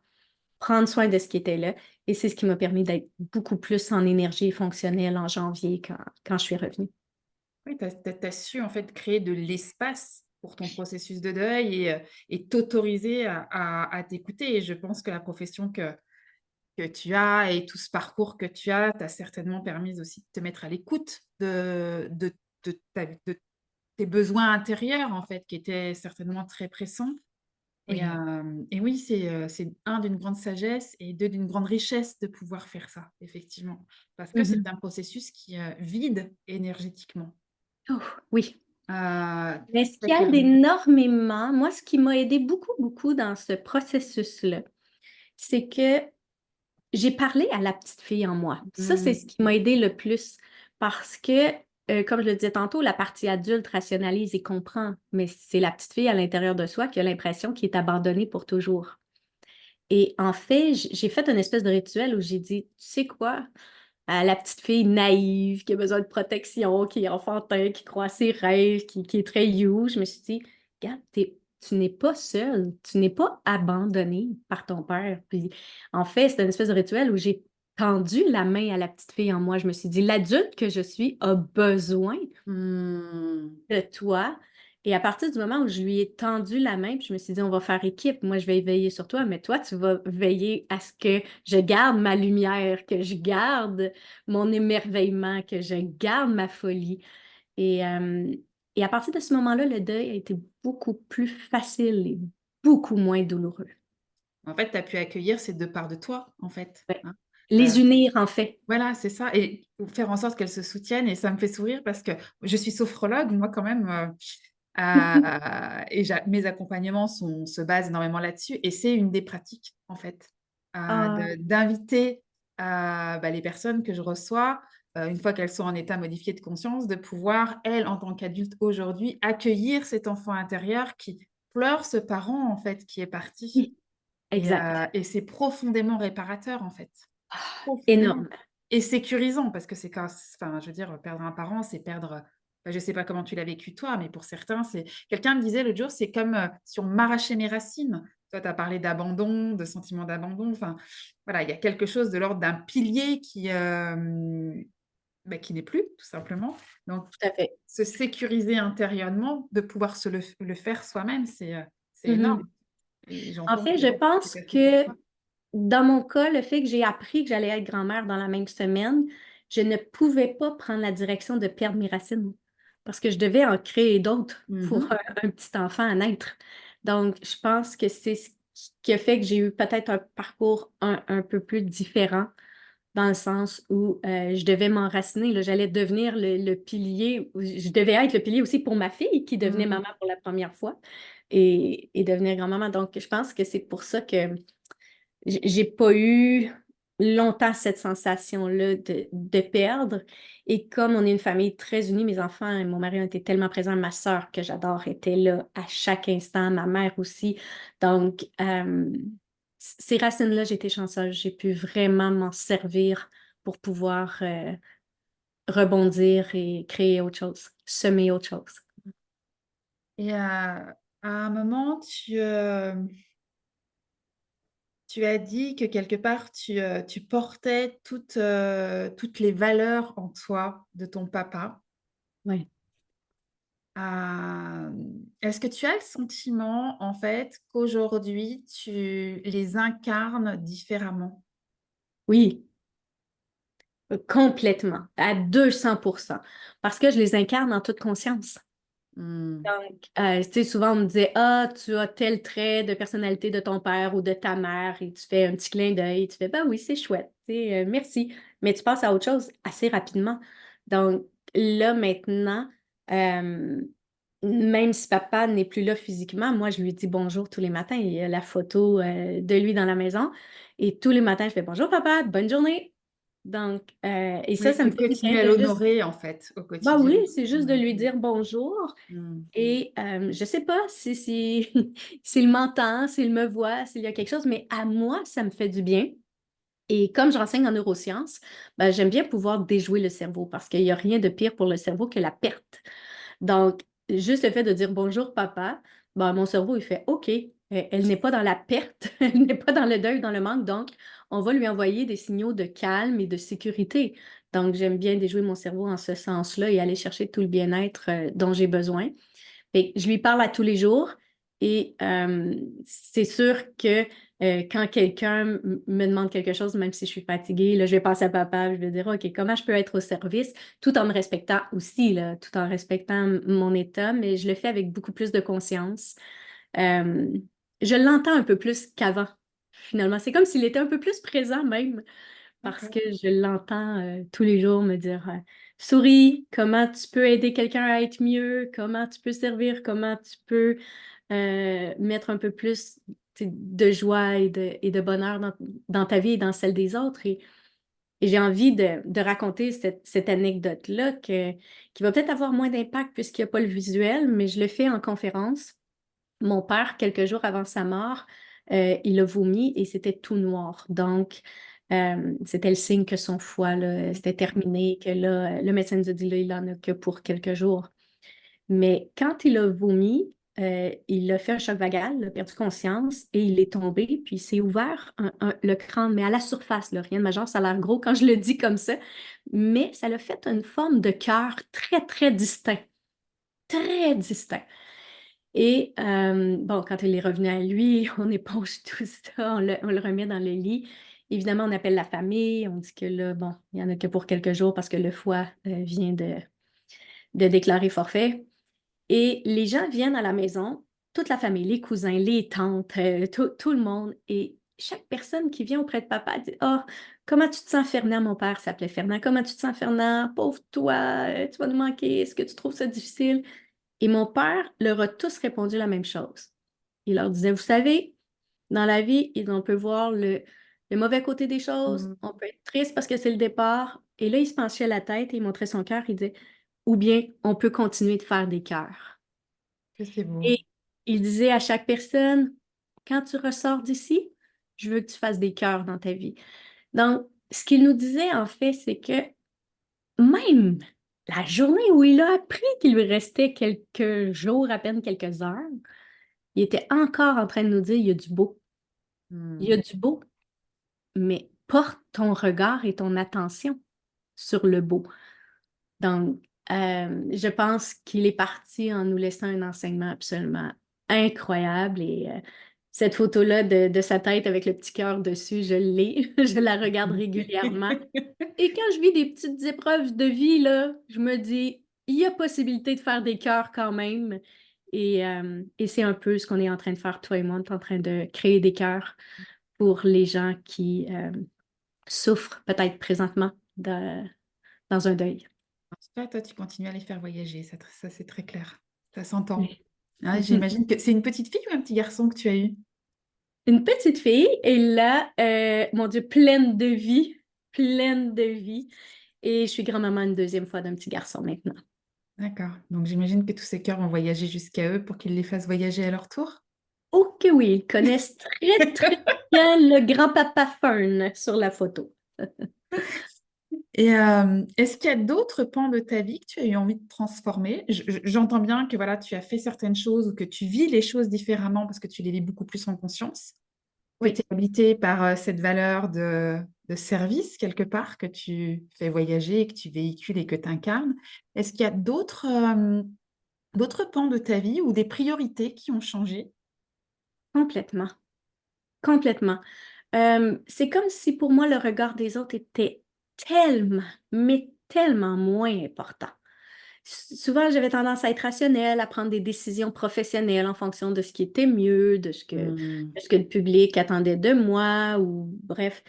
prendre soin de ce qui était là. Et c'est ce qui m'a permis d'être beaucoup plus en énergie fonctionnelle en janvier quand je suis revenue. Oui, tu as su en fait créer de l'espace pour ton processus de deuil et t'autoriser à t'écouter. Et je pense que la profession que tu as et tout ce parcours que tu as, t'a certainement permis aussi de te mettre à l'écoute de tes besoins intérieurs, en fait, qui étaient certainement très pressants. Oui. Et oui, c'est un d'une grande sagesse et 2 d'une grande richesse de pouvoir faire ça, effectivement. Parce que c'est Mhm. un processus qui, vide énergétiquement. Oh, oui. Mais ce qui Fait que aide énormément, moi, ce qui m'a aidé beaucoup, beaucoup dans ce processus-là, c'est que j'ai parlé à la petite fille en moi. Ça, c'est mmh, ce qui m'a aidé le plus parce que, comme je le disais tantôt, la partie adulte rationalise et comprend, mais c'est la petite fille à l'intérieur de soi qui a l'impression qu'il est abandonné pour toujours. Et en fait, j'ai fait une espèce de rituel où j'ai dit, tu sais quoi, à la petite fille naïve qui a besoin de protection, qui est enfantin, qui croit à ses rêves, qui est très you, je me suis dit, regarde, tu n'es pas seule, tu n'es pas abandonnée par ton père. Puis en fait, c'est une espèce de rituel où j'ai tendu la main à la petite fille en moi. Je me suis dit, l'adulte que je suis a besoin mmh. de toi. Et à partir du moment où je lui ai tendu la main, puis je me suis dit, on va faire équipe. Moi, je vais veiller sur toi, mais toi, tu vas veiller à ce que je garde ma lumière, que je garde mon émerveillement, que je garde ma folie. Et, euh, et à partir de ce moment-là, le deuil a été beaucoup plus facile et beaucoup moins douloureux. En fait, tu as pu accueillir ces 2 parts de toi, en fait, Ouais. hein. Les unir, en fait. Voilà, c'est ça et faire en sorte qu'elles se soutiennent et ça me fait sourire parce que je suis sophrologue, moi, quand même, et mes accompagnements se basent énormément là-dessus et c'est une des pratiques, en fait, Ah, d'inviter, les personnes que je reçois, une fois qu'elles sont en état modifié de conscience, de pouvoir, elles, en tant qu'adultes aujourd'hui, accueillir cet enfant intérieur qui pleure ce parent, en fait, qui est parti oui, exact. et c'est profondément réparateur, en fait. Profondément Énorme. et sécurisant parce que c'est quand enfin, je veux dire, perdre un parent, c'est perdre, je sais pas comment tu l'as vécu toi, mais pour certains, c'est quelqu'un me disait l'autre jour: «C'est comme, si on m'arrachait mes racines». Toi, tu as parlé d'abandon, de sentiment d'abandon, enfin, voilà, il y a quelque chose de l'ordre d'un pilier qui n'est plus, tout simplement. Donc Tout à fait. se sécuriser intérieurement, de pouvoir se le faire soi-même, c'est énorme Mhm. et En j'entends fait, que je c'est pense tout à fait pour que toi. dans mon cas, le fait que j'ai appris que j'allais être grand-mère dans la même semaine, je ne pouvais pas prendre la direction de perdre mes racines parce que je devais en créer d'autres pour Mmh. un petit enfant à naître. Donc, je pense que c'est ce qui a fait que j'ai eu peut-être un parcours un peu plus différent dans le sens où je devais m'enraciner, là. J'allais devenir le pilier, je devais être le pilier aussi pour ma fille qui devenait Mmh. maman pour la première fois et devenir grand-maman. Donc, je pense que c'est pour ça que j'ai pas eu longtemps cette sensation-là de perdre. Et comme on est une famille très unie, mes enfants et mon mari ont été tellement présents, ma sœur que j'adore était là à chaque instant, ma mère aussi. Donc, ces racines-là, j'ai été chanceuse. J'ai pu vraiment m'en servir pour pouvoir rebondir et créer autre chose, semer autre chose. Et à un moment, tu as dit que quelque part tu portais toutes les valeurs en toi de ton papa. Oui. Est-ce que tu as le sentiment, en fait, qu'aujourd'hui tu les incarnes différemment? Oui, complètement, à 200%, parce que je les incarne en toute conscience. Mmh. Donc, tu sais, souvent on me disait, ah, tu as tel trait de personnalité de ton père ou de ta mère, et tu fais un petit clin d'œil, tu fais, bah oui, c'est chouette, tu sais, merci. Mais tu passes à autre chose assez rapidement. Donc, là, maintenant, euh, même si papa n'est plus là physiquement, moi, je lui dis bonjour tous les matins. Il y a la photo, de lui dans la maison. Et tous les matins, je fais bonjour, papa, bonne journée. Donc, et Oui, ça me tu fait du continues bien à de juste, l'honorer, en fait, au bah oui, quotidien. c'est juste de Mmh. lui dire bonjour. Mmh. Et je sais pas si s'il m'entend, s'il me voit, s'il y a quelque chose, mais à moi, ça me fait du bien. Et comme je renseigne en neurosciences, ben, j'aime bien pouvoir déjouer le cerveau parce qu'il n'y a rien de pire pour le cerveau que la perte. Donc, juste le fait de dire bonjour, papa, ben, mon cerveau, il fait OK, elle n'est pas dans la perte, elle n'est pas dans le deuil, dans le manque, donc on va lui envoyer des signaux de calme et de sécurité. Donc, j'aime bien déjouer mon cerveau en ce sens-là et aller chercher tout le bien-être dont j'ai besoin. Fait que je lui parle à tous les jours et c'est sûr que quand quelqu'un me demande quelque chose, même si je suis fatiguée, là, je vais passer à papa, je vais dire, OK, comment je peux être au service, tout en me respectant aussi, là, tout en respectant mon état, mais je le fais avec beaucoup plus de conscience. Euh, je l'entends un peu plus qu'avant, finalement. C'est comme s'il était un peu plus présent même parce D'accord. que je l'entends tous les jours me dire Souris, comment tu peux aider quelqu'un à être mieux, comment tu peux servir, comment tu peux mettre un peu plus de joie et de bonheur dans ta vie et dans celle des autres. Et j'ai envie de raconter cette anecdote-là qui va peut-être avoir moins d'impact puisqu'il n'y a pas le visuel, mais je le fais en conférence. Mon père, quelques jours avant sa mort, il a vomi et c'était tout noir. Donc, c'était le signe que son foie, là, c'était terminé, que là, le médecin nous a dit, là, il en a que pour quelques jours. Mais quand il a vomi, il a fait un choc vagal, il a perdu conscience et il est tombé, puis il s'est ouvert le crâne, mais à la surface, là, rien de majeur, ça a l'air gros quand je le dis comme ça, mais ça l'a fait une forme de cœur très, très distinct, très distinct. Et bon, quand il est revenu à lui, on éponge tout ça, on le remet dans le lit. Évidemment, on appelle la famille, on dit que là, bon, il n'y en a que pour quelques jours parce que le foie vient de déclarer forfait. Et les gens viennent à la maison, toute la famille, les cousins, les tantes, tout le monde. Et chaque personne qui vient auprès de papa dit oh, comment tu te sens, Fernand? Mon père s'appelait Fernand. Comment tu te sens, Fernand? Pauvre toi, tu vas nous manquer. Est-ce que tu trouves ça difficile? Et mon père leur a tous répondu la même chose. Il leur disait vous savez, dans la vie, on peut voir le mauvais côté des choses, Mm. on peut être triste parce que c'est le départ. Et là, il se penchait la tête et il montrait son cœur. Il disait ou bien on peut continuer de faire des cœurs. Que c'est beau. Et il disait à chaque personne, quand tu ressors d'ici, je veux que tu fasses des cœurs dans ta vie. Donc, ce qu'il nous disait, en fait, c'est que même la journée où il a appris qu'il lui restait quelques jours, à peine quelques heures, il était encore en train de nous dire, il y a du beau. Il y a Mm. du beau, mais porte ton regard et ton attention sur le beau. Donc, je pense qu'il est parti en nous laissant un enseignement absolument incroyable. Et cette photo-là de sa tête avec le petit cœur dessus, je l'ai. Je la regarde régulièrement. Et quand je vis des petites épreuves de vie, là, je me dis, il y a possibilité de faire des cœurs quand même. Et c'est un peu ce qu'on est en train de faire, toi et moi. On est en train de créer des cœurs pour les gens qui souffrent peut-être présentement dans un deuil. En tout cas, toi, tu continues à les faire voyager, ça c'est très clair. Ça s'entend. Oui. Ah, j'imagine que c'est une petite fille ou un petit garçon que tu as eu? Une petite fille et là, mon Dieu, pleine de vie, pleine de vie. Et je suis grand-maman une deuxième fois d'un petit garçon maintenant. D'accord. Donc j'imagine que tous ces cœurs vont voyager jusqu'à eux pour qu'ils les fassent voyager à leur tour. Oh que oui, ils connaissent très, très bien le grand-papa Fern sur la photo. Et est-ce qu'il y a d'autres pans de ta vie que tu as eu envie de transformer? J'entends bien que voilà, tu as fait certaines choses ou que tu vis les choses différemment parce que tu les vis beaucoup plus en conscience, que tu Oui, es habité par cette valeur de service quelque part que tu fais voyager, que tu véhicules et que tu incarnes. Est-ce qu'il y a d'autres pans de ta vie ou des priorités qui ont changé? complètement, complètement. C'est comme si pour moi le regard des autres était tellement, mais tellement moins important. Souvent, j'avais tendance à être rationnelle, à prendre des décisions professionnelles en fonction de ce qui était mieux, Hmm. de ce que le public attendait de moi, ou bref.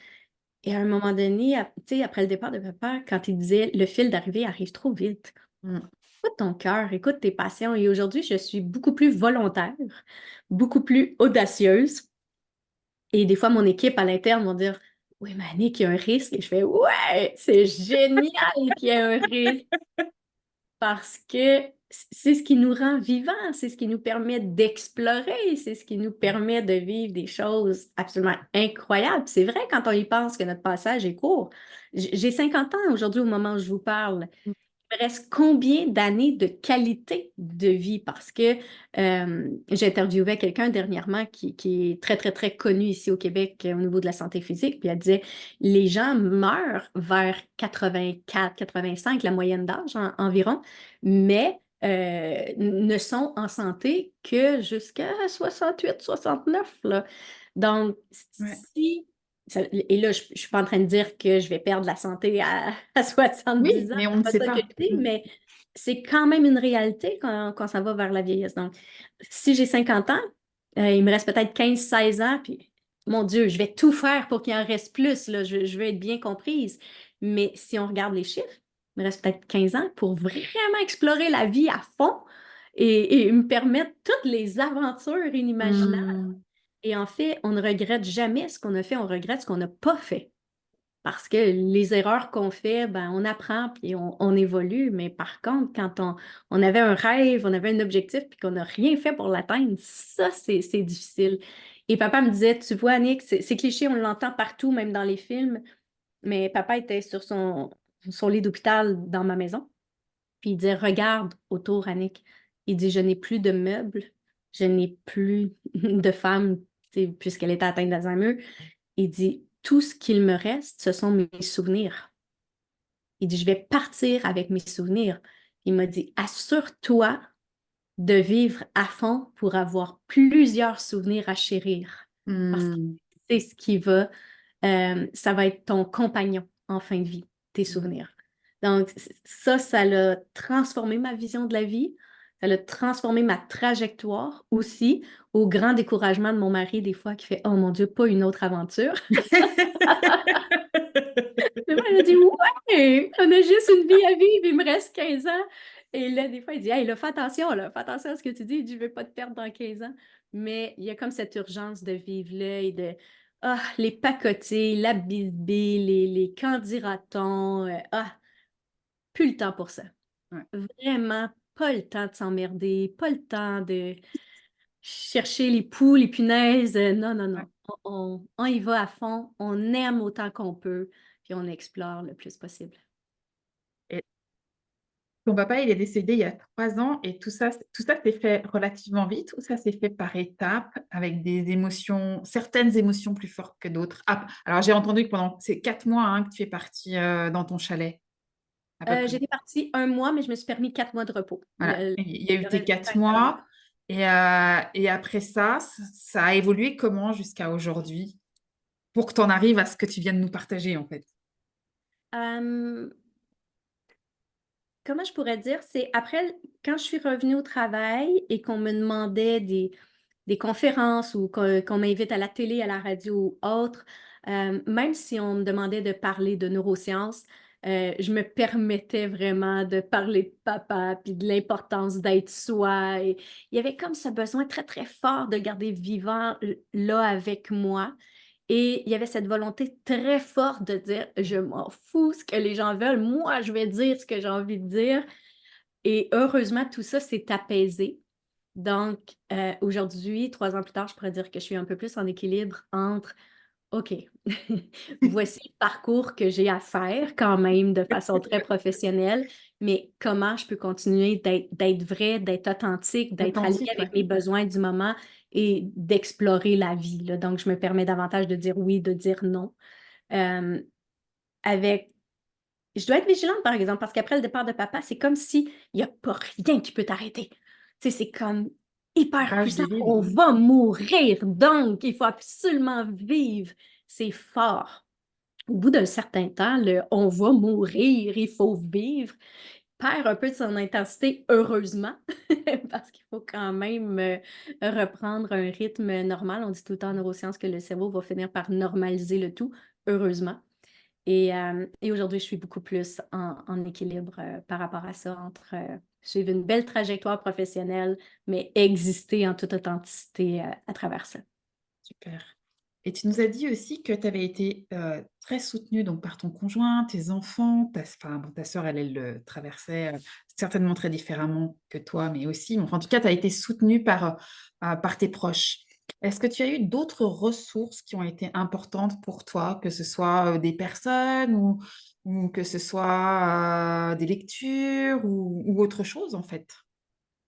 Et à un moment donné, tu sais, après le départ de papa, quand il disait le fil d'arrivée arrive trop vite, Hmm. écoute ton cœur, écoute tes passions. Et aujourd'hui, je suis beaucoup plus volontaire, beaucoup plus audacieuse. Et des fois, mon équipe à l'interne vont dire oui, mais Annick, il y a un risque. Et je fais ouais, c'est génial qu'il y ait un risque. Parce que c'est ce qui nous rend vivants, c'est ce qui nous permet d'explorer, c'est ce qui nous permet de vivre des choses absolument incroyables. C'est vrai quand on y pense que notre passage est court. J'ai 50 ans aujourd'hui au moment où je vous parle. Il me reste combien d'années de qualité de vie? Parce que j'ai interviewé quelqu'un dernièrement qui est très, très, très connu ici au Québec au niveau de la santé physique. Puis elle disait, les gens meurent vers 84, 85, la moyenne d'âge environ, mais ne sont en santé que jusqu'à 68, 69, là. Donc, Ouais. si... Et là, je ne suis pas en train de dire que je vais perdre la santé à Oui, 70 ans, mais on c'est ne pas sait ça que pas. je dis, mais c'est quand même une réalité quand ça va vers la vieillesse. Donc, si j'ai 50 ans, il me reste peut-être 15, 16 ans, puis mon Dieu, je vais tout faire pour qu'il en reste plus, là. Je veux être bien comprise. Mais si on regarde les chiffres, il me reste peut-être 15 ans pour vraiment explorer la vie à fond et me permettre toutes les aventures inimaginables. Hmm. Et en fait, on ne regrette jamais ce qu'on a fait, on regrette ce qu'on n'a pas fait. Parce que les erreurs qu'on fait, ben, on apprend puis on évolue. Mais par contre, quand on avait un rêve, on avait un objectif puis qu'on n'a rien fait pour l'atteindre, ça, c'est difficile. Et papa me disait, tu vois, Annick, c'est cliché, on l'entend partout, même dans les films, mais papa était sur son lit d'hôpital dans ma maison. Puis il dit, regarde autour, Annick. Il dit, je n'ai plus de meubles, je n'ai plus de femme, tu sais, puisqu'elle était atteinte d'Alzheimer. Il dit, tout ce qu'il me reste, ce sont mes souvenirs. Il dit, je vais partir avec mes souvenirs. Il m'a dit, assure-toi de vivre à fond pour avoir plusieurs souvenirs à chérir. Parce que Hmm. c'est ce qui ça va être ton compagnon en fin de vie, tes souvenirs. Donc, ça l'a transformé ma vision de la vie. Ça l'a transformé ma trajectoire aussi, au grand découragement de mon mari, des fois, qui fait, oh mon Dieu, pas une autre aventure. Mais moi, je dis, ouais, on a juste une vie à vivre, il me reste 15 ans. Et là, des fois, il dit, hey, là, fais attention à ce que tu dis, il dit, je ne vais pas te perdre dans 15 ans. Mais il y a comme cette urgence de vivre là et de, les pacotés, la bisbille, les qu'en dira-t-on, plus le temps pour ça. Ouais. Vraiment, pas le temps de s'emmerder, pas le temps de chercher les poux, les punaises. Non, non, Ouais. non. On y va à fond, on aime autant qu'on peut, puis on explore le plus possible. Et ton papa, il est décédé il y a 3 ans et tout ça s'est fait relativement vite ou ça s'est fait par étapes avec des émotions, certaines émotions plus fortes que d'autres? Ah, alors j'ai entendu que pendant ces 4 mois hein, que tu es partie dans ton chalet, à peu près. J'étais partie 1 mois, mais je me suis permis 4 mois de repos. Voilà. Il y a eu Le tes reste du temps 4 était à la maison. mois et après ça a évolué comment jusqu'à aujourd'hui pour que tu en arrives à ce que tu viens de nous partager en fait? Euh, Comment je pourrais dire? C'est après, quand je suis revenue au travail et qu'on me demandait des conférences ou qu'on m'invite à la télé, à la radio ou autre, même si on me demandait de parler de neurosciences, je me permettais vraiment de parler de papa puis de l'importance d'être soi. Et il y avait comme ce besoin très, très fort de le garder vivant là avec moi. Et il y avait cette volonté très forte de dire, je m'en fous ce que les gens veulent, moi je vais dire ce que j'ai envie de dire. Et heureusement, tout ça s'est apaisé. Donc, aujourd'hui, 3 ans plus tard, je pourrais dire que je suis un peu plus en équilibre entre, OK, voici le parcours que j'ai à faire quand même de façon très professionnelle, mais comment je peux continuer d'être vrai, d'être authentique, d'être alignée Authentique, ouais. avec mes besoins du moment et d'explorer la vie, là. Donc, je me permets davantage de dire oui, de dire non. Euh, avec Je dois être vigilante, par exemple, parce qu'après le départ de papa, c'est comme s'il n'y a pas rien qui peut t'arrêter. Tu sais, c'est comme hyper Rage puissant. de vivre. On va mourir, donc il faut absolument vivre. C'est fort. Au bout d'un certain temps, le on va mourir, il faut vivre, perd un peu de son intensité, heureusement, parce qu'il faut quand même reprendre un rythme normal. On dit tout le temps en neurosciences que le cerveau va finir par normaliser le tout, heureusement. Et aujourd'hui, je suis beaucoup plus en équilibre par rapport à ça, entre suivre une belle trajectoire professionnelle, mais exister en toute authenticité à travers ça. Super. Et tu nous as dit aussi que tu avais été, très soutenue donc par ton conjoint, tes enfants, enfin bon, ta sœur elle le traversait, certainement très différemment que toi, mais aussi, mais enfin en tout cas tu as été soutenue par tes proches. Est-ce que tu as eu d'autres ressources qui ont été importantes pour toi, que ce soit, des personnes ou que ce soit, des lectures ou autre chose en fait?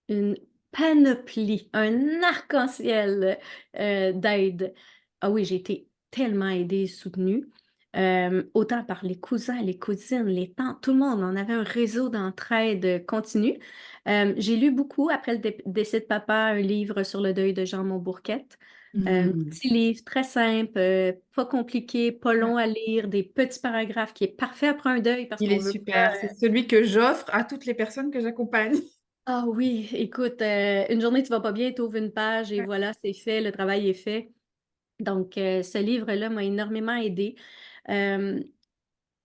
Une panoplie, un arc-en-ciel d'aide. Ah oui, j'ai été tellement aidée et soutenue. autant par les cousins, les cousines, les tantes, tout le monde. On avait un réseau d'entraide continu. J'ai lu beaucoup, après le décès de papa, un livre sur le deuil de Jean Montbourquette. Hmm. Petit livre très simple, pas compliqué, pas long à lire, des petits paragraphes qui est parfait après un deuil parce Il qu'on est veut super. C'est celui que j'offre à toutes les personnes que j'accompagne. Ah oui, écoute, une journée tu vas pas bien, tu ouvres une page et Ouais. voilà, c'est fait, le travail est fait. Donc, ce livre-là m'a énormément aidée. Euh,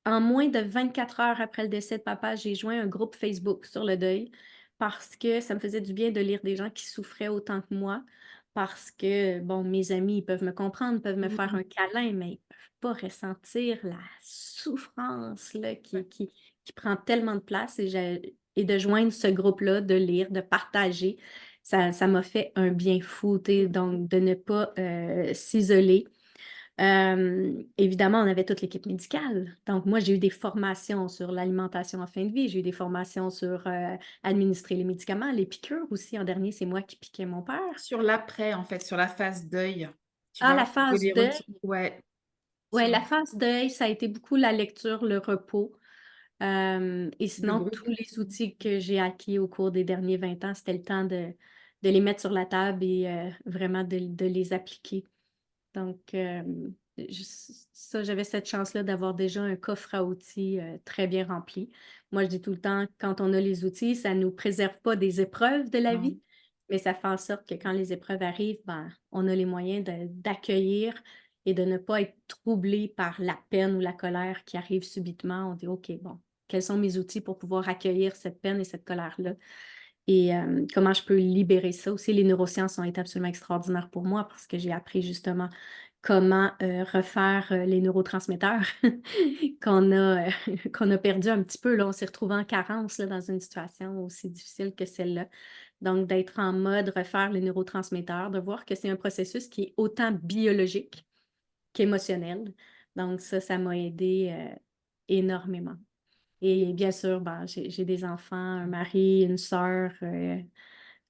En moins de 24 heures après le décès de papa, j'ai joint un groupe Facebook sur le deuil parce que ça me faisait du bien de lire des gens qui souffraient autant que moi. Parce que, bon, mes amis, ils peuvent me comprendre, peuvent me faire Hmm. un câlin, mais ils ne peuvent pas ressentir la souffrance là, Ouais. qui prend tellement de place. Et de joindre ce groupe-là, de lire, de partager, ça m'a fait un bien fou, tu sais, donc de ne pas s'isoler. Évidemment, on avait toute l'équipe médicale. Donc, moi, j'ai eu des formations sur l'alimentation en fin de vie. J'ai eu des formations sur administrer les médicaments, les piqûres aussi. En dernier, c'est moi qui piquais mon père. Sur l'après, en fait, sur la phase deuil. Tu Ah, vois, la au niveau phase des deuil. retours. Ouais. Ouais, Sur la phase deuil, ça a été beaucoup la lecture, le repos. Et le sinon, groupe. tous les outils que j'ai acquis au cours des derniers 20 ans, c'était le temps de les mettre sur la table et vraiment de les appliquer. Donc, ça, j'avais cette chance-là d'avoir déjà un coffre à outils très bien rempli. Moi, je dis tout le temps, quand on a les outils, ça ne nous préserve pas des épreuves de la Non. vie, mais ça fait en sorte que quand les épreuves arrivent, ben, on a les moyens d'accueillir et de ne pas être troublé par la peine ou la colère qui arrive subitement. On dit, OK, bon, quels sont mes outils pour pouvoir accueillir cette peine et cette colère-là? Et comment je peux libérer ça aussi. Les neurosciences ont été absolument extraordinaires pour moi parce que j'ai appris justement comment refaire les neurotransmetteurs qu'on a perdu un petit peu. Là, on s'est retrouvé en carence là, dans une situation aussi difficile que celle-là. Donc, d'être en mode refaire les neurotransmetteurs, de voir que c'est un processus qui est autant biologique qu'émotionnel. Donc, ça m'a aidé énormément. Et bien sûr, ben, j'ai des enfants, un mari, une sœur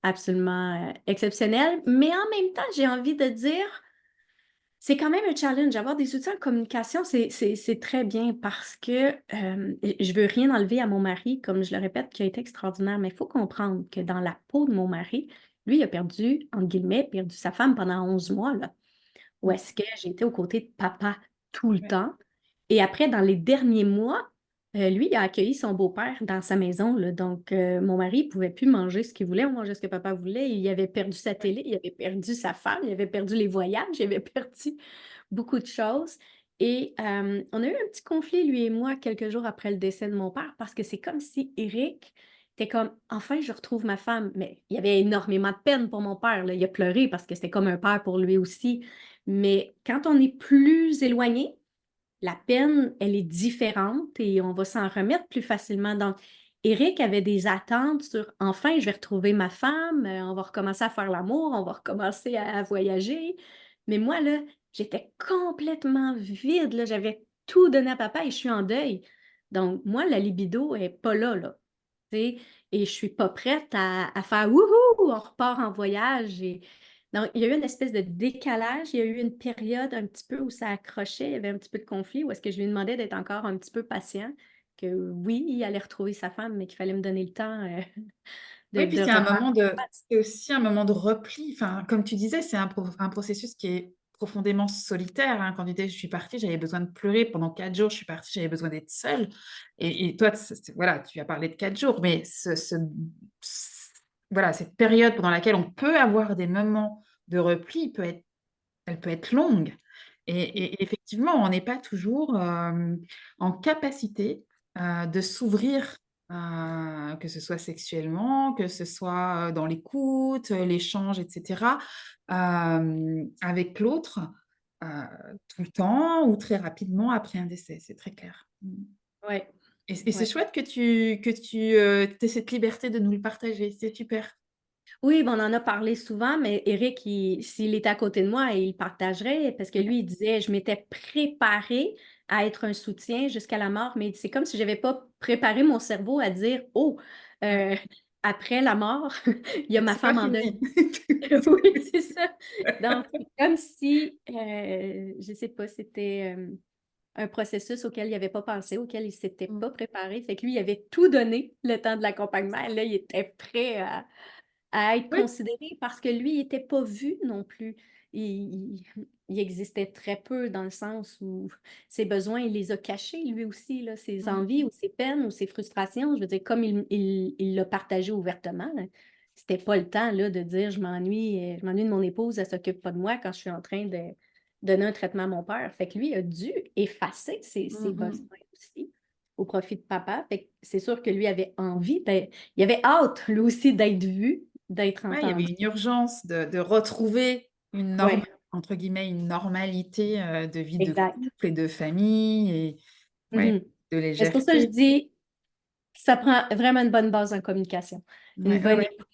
absolument exceptionnelle. Mais en même temps, j'ai envie de dire, c'est quand même un challenge. Avoir des outils en communication, c'est très bien parce que je veux rien enlever à mon mari, comme je le répète, qui a été extraordinaire. Mais il faut comprendre que dans la peau de mon mari, lui, il a perdu, entre guillemets, perdu sa femme pendant 11 mois, là. Où Mm. est-ce que j'ai été aux côtés de papa tout le Ouais. temps. Et après, dans les derniers mois, lui, il a accueilli son beau-père dans sa maison, là. Donc, mon mari ne pouvait plus manger ce qu'il voulait, manger ce que papa voulait. Il avait perdu sa Ouais. télé, il avait perdu sa femme, il avait perdu les voyages, il avait perdu beaucoup de choses. Et on a eu un petit conflit, lui et moi, quelques jours après le décès de mon père, parce que c'est comme si Eric était comme, enfin, je retrouve ma femme. Mais il y avait énormément de peine pour mon père, là. Il a pleuré parce que c'était comme un père pour lui aussi. Mais quand on est plus éloigné, la peine, elle est différente et on va s'en remettre plus facilement. Donc, Eric avait des attentes sur enfin, je vais retrouver ma femme, on va recommencer à faire l'amour, on va recommencer à voyager. Mais moi, là, j'étais complètement vide, là. J'avais tout donné à papa et je suis en deuil. Donc, moi, la libido est pas là, là. Tu sais, et je suis pas prête à faire wouhou, on repart en voyage. Donc, il y a eu une espèce de décalage. Il y a eu une période un petit peu où ça accrochait, il y avait un petit peu de conflit, où est-ce que je lui demandais d'être encore un petit peu patient, que oui, il allait retrouver sa femme, mais qu'il fallait me donner le temps Oui, puis de refaire. c'est aussi un moment de repli. Enfin, comme tu disais, c'est un processus qui est profondément solitaire, hein. Quand tu disais: «Je suis partie, j'avais besoin de pleurer pendant 4 jours, je suis partie, j'avais besoin d'être seule» et toi, voilà, tu as parlé de 4 jours, mais voilà, cette période pendant laquelle on peut avoir des moments de repli elle peut être longue et effectivement, on n'est pas toujours, en capacité, de s'ouvrir, que ce soit sexuellement, que ce soit, dans l'écoute, l'échange et cetera, avec l'autre, heu, tout le temps ou très rapidement après un décès, c'est très clair. Mmh. Ouais, Et c'est ouais. chouette que tu, aies cette liberté de nous le partager, c'est super. Oui, ben, on en a parlé souvent, mais Eric, s'il était à côté de moi, il partagerait parce que Ouais, lui, il disait, je m'étais préparée à être un soutien jusqu'à la mort, mais c'est comme si je n'avais pas préparé mon cerveau à dire, oh, ouais. euh, après la mort, il y a ma C'est pas femme en deuil. fini. Oui, c'est ça. Donc, c'est comme si, je sais pas, c'était un processus auquel il n'avait pas pensé, auquel il ne s'était Mm. pas préparé. Fait que lui, il avait tout donné le temps de l'accompagnement. Là, il était prêt à être Oui. considéré parce que lui, il n'était pas vu non plus. Il existait très peu dans le sens où ses besoins, il les a cachés lui aussi, là, ses Mm. envies ou ses peines ou ses frustrations. Je veux dire, comme il l'a partagé ouvertement, là, c'était pas le temps là, de dire je m'ennuie de mon épouse, elle s'occupe pas de moi quand je suis en train de donner un traitement à mon père. Fait que lui a dû effacer ses Mm, besoins mm. aussi au profit de papa. Fait que c'est sûr que lui avait envie il avait hâte, lui aussi, d'être vu, d'être Ouais, il y avait entendu. une urgence de retrouver une norme, Oui, entre guillemets, une normalité de vie de exact. couple et de famille et ouais, Mhm. de Mais c'est pour ça que je légèreté. dis, ça prend vraiment une bonne base en communication, une Ouais, ouais, bonne ouais. écoute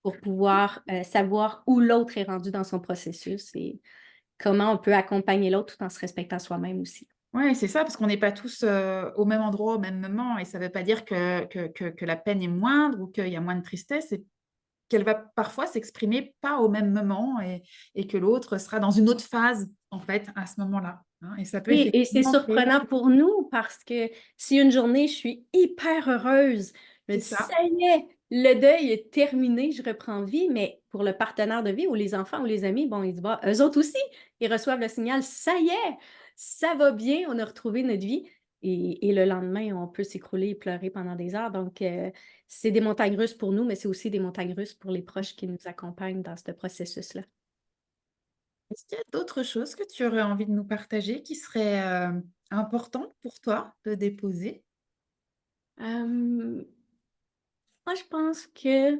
pour pouvoir savoir où l'autre est rendu dans son processus et comment on peut accompagner l'autre tout en se respectant soi-même aussi. Ouais, c'est ça, parce qu'on n'est pas tous au même endroit au même moment, et ça ne veut pas dire que la peine est moindre ou qu'il y a moins de tristesse, et qu'elle va parfois s'exprimer pas au même moment, et que l'autre sera dans une autre phase, en fait, à ce moment-là, hein. Et ça peut Oui, et c'est effectivement créer... surprenant pour nous parce que si une journée, je suis hyper heureuse, je me C'est dis, ça ça. y est, le deuil est terminé, je reprends vie, mais pour le partenaire de vie ou les enfants ou les amis, bon, ils disent, bah, eux autres aussi, ils reçoivent le signal, ça y est, ça va bien, on a retrouvé notre vie. Et le lendemain, on peut s'écrouler et pleurer pendant des heures. Donc, c'est des montagnes russes pour nous, mais c'est aussi des montagnes russes pour les proches qui nous accompagnent dans ce processus-là. Est-ce qu'il y a d'autres choses que tu aurais envie de nous partager qui seraient importantes pour toi de déposer? Euh, moi, je pense que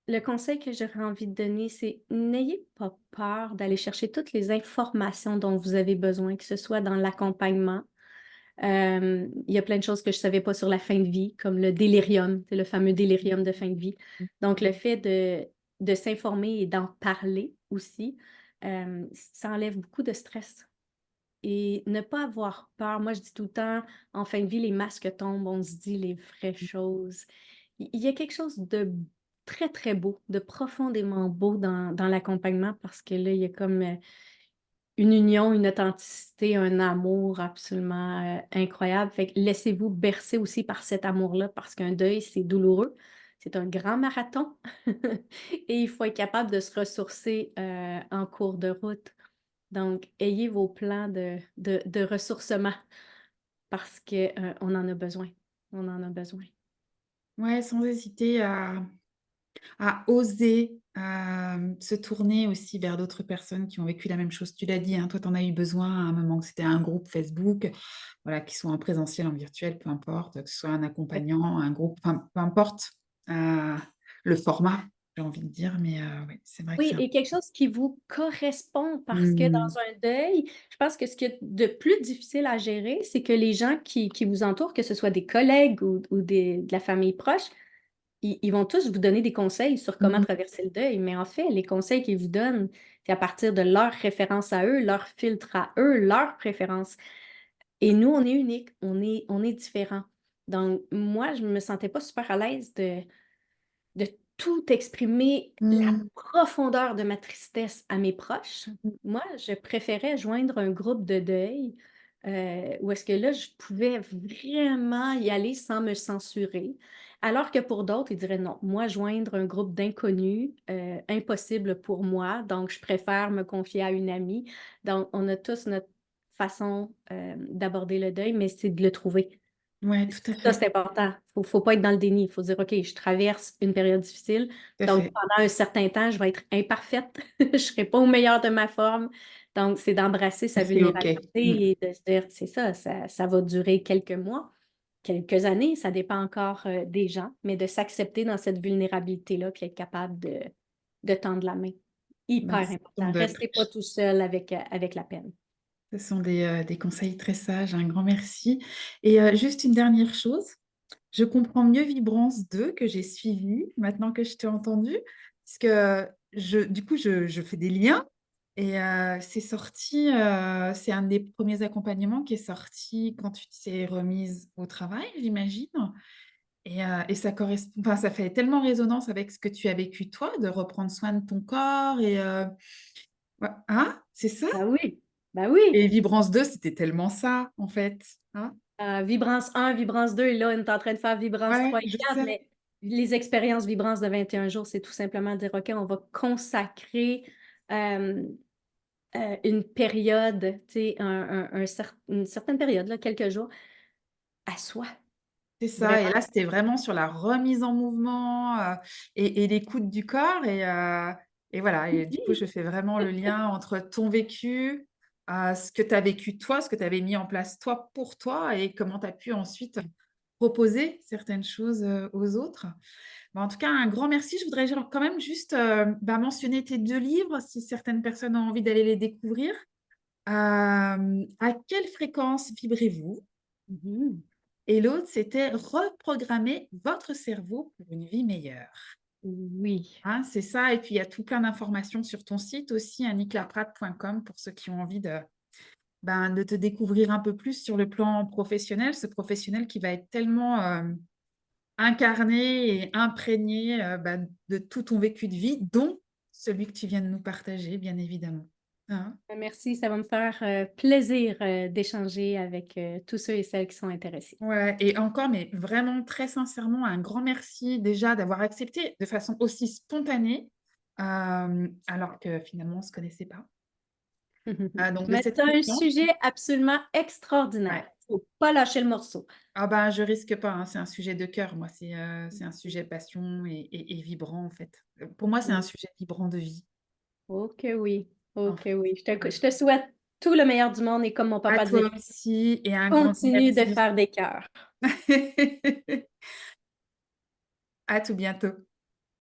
le conseil que j'aurais envie de donner, c'est n'ayez pas peur d'aller chercher toutes les informations dont vous avez besoin, que ce soit dans l'accompagnement. Il y a plein de choses que je ne savais pas sur la fin de vie, comme le délirium, c'est le fameux délirium de fin de vie. Donc, le fait de s'informer et d'en parler aussi, ça enlève beaucoup de stress. Et ne pas avoir peur. Moi, je dis tout le temps, en fin de vie, les masques tombent, on se dit les vraies choses. Il y a quelque chose de très, très beau, de profondément beau dans l'accompagnement parce que là, il y a comme une union, une authenticité, un amour absolument incroyable. Fait que laissez-vous bercer aussi par cet amour-là parce qu'un deuil, c'est douloureux. C'est un grand marathon et il faut être capable de se ressourcer en cours de route. Donc, ayez vos plans de ressourcement parce que, on en a besoin. On en a besoin. Ouais, sans hésiter à oser se tourner aussi vers d'autres personnes qui ont vécu la même chose. Tu l'as dit, hein, toi, tu en as eu besoin à un moment, que c'était un groupe Facebook, voilà, qu'ils soient en présentiel, en virtuel, peu importe, que ce soit un Ouais. accompagnant, un groupe, enfin, peu importe euh, le format, j'ai envie de dire, mais oui, c'est vrai que Oui, c'est un... et quelque chose qui vous correspond parce que Hmm. dans un deuil, je pense que ce qui est de plus difficile à gérer, c'est que les gens qui vous entourent, que ce soit des collègues ou de la famille proche, ils vont tous vous donner des conseils sur comment Hmm. traverser le deuil. Mais en fait, les conseils qu'ils vous donnent, c'est à partir de leur référence à eux, leur filtre à eux, leurs préférences. Et nous, on est unique, on est différents. Donc, moi, je ne me sentais pas super à l'aise de tout exprimer la Hmm. profondeur de ma tristesse à mes proches. Moi, je préférais joindre un groupe de deuil où est-ce que là, je pouvais vraiment y aller sans me censurer. Alors que pour d'autres, ils diraient non, moi, joindre un groupe d'inconnus, impossible pour moi, donc je préfère me confier à une amie. Donc, on a tous notre façon d'aborder le deuil, mais c'est de le trouver. Ouais, tout à Ça, fait, c'est important. Faut pas être dans le déni. Il faut dire, OK, je traverse une période difficile. tout à Donc, fait. pendant un certain temps, je vais être imparfaite. Je ne serai pas au meilleur de ma forme. Donc, c'est d'embrasser sa Et c'est OK. Hmm. vulnérabilité et de se dire, c'est ça, ça va durer quelques mois, quelques années, ça dépend encore des gens, mais de s'accepter dans cette vulnérabilité-là, puis être capable de tendre la main. Ben, Hyper ce sont important. de, Restez pas tout seul avec la peine. ce sont des conseils très sages, un grand merci. Et juste une dernière chose, je comprends mieux Vibrance 2 que j'ai suivi maintenant que je t'ai entendu, puisque du coup, je fais des liens et c'est sorti, c'est un des premiers accompagnements qui est sorti quand tu t'es remise au travail, j'imagine. Et ça correspond, enfin, ça fait tellement résonance avec ce que tu as vécu toi, de reprendre soin de ton corps ouais, hein? C'est ça? Bah oui, bah oui. Et Vibrance 2, c'était tellement ça, en fait, hein? Vibrance 1, Vibrance 2, et là, on est en train de faire Vibrance Ouais, 3 et je 4, sais. mais les expériences Vibrance de 21 jours, c'est tout simplement dire, OK, on va consacrer euh, une période, tu sais, une certaine période, là, quelques jours, à soi. C'est ça, et Vraiment. là, c'était vraiment sur la remise en mouvement, et l'écoute du corps et voilà, et du coup, je fais vraiment le lien entre ton vécu, ce que tu as vécu toi, ce que tu avais mis en place toi pour toi et comment tu as pu ensuite proposer certaines choses, aux autres. Bah, en tout cas, un grand merci. Je voudrais quand même juste, mentionner tes 2 livres si certaines personnes ont envie d'aller les découvrir. À quelle fréquence vibrez-vous? Mhm. Et l'autre, c'était reprogrammer votre cerveau pour une vie meilleure. Oui. Hein, c'est ça, et puis il y a tout plein d'informations sur ton site aussi, annicklaprade.com, pour ceux qui ont envie de te découvrir un peu plus sur le plan professionnel, ce professionnel qui va être tellement incarné et imprégné de tout ton vécu de vie, dont celui que tu viens de nous partager, bien évidemment. Hein. Merci, ça va me faire plaisir d'échanger avec tous ceux et celles qui sont intéressés. Ouais, et encore, mais vraiment très sincèrement, un grand merci déjà d'avoir accepté de façon aussi spontanée, alors que finalement on ne se connaissait pas. Donc de Mais cette c'est un confiance. sujet absolument extraordinaire. Ouais. Faut pas lâcher le morceau. Ah ben, je risque pas, hein, c'est un sujet de cœur, moi, c'est un sujet passion et vibrant en fait. Pour moi, c'est un Mm. sujet vibrant de vie, Ok, oui. en Ok, fait. oui. Ouais. Je te souhaite tout le meilleur du monde et comme mon À papa toi dirait, aussi et un grand continue de merci. faire des cœurs. À tout bientôt.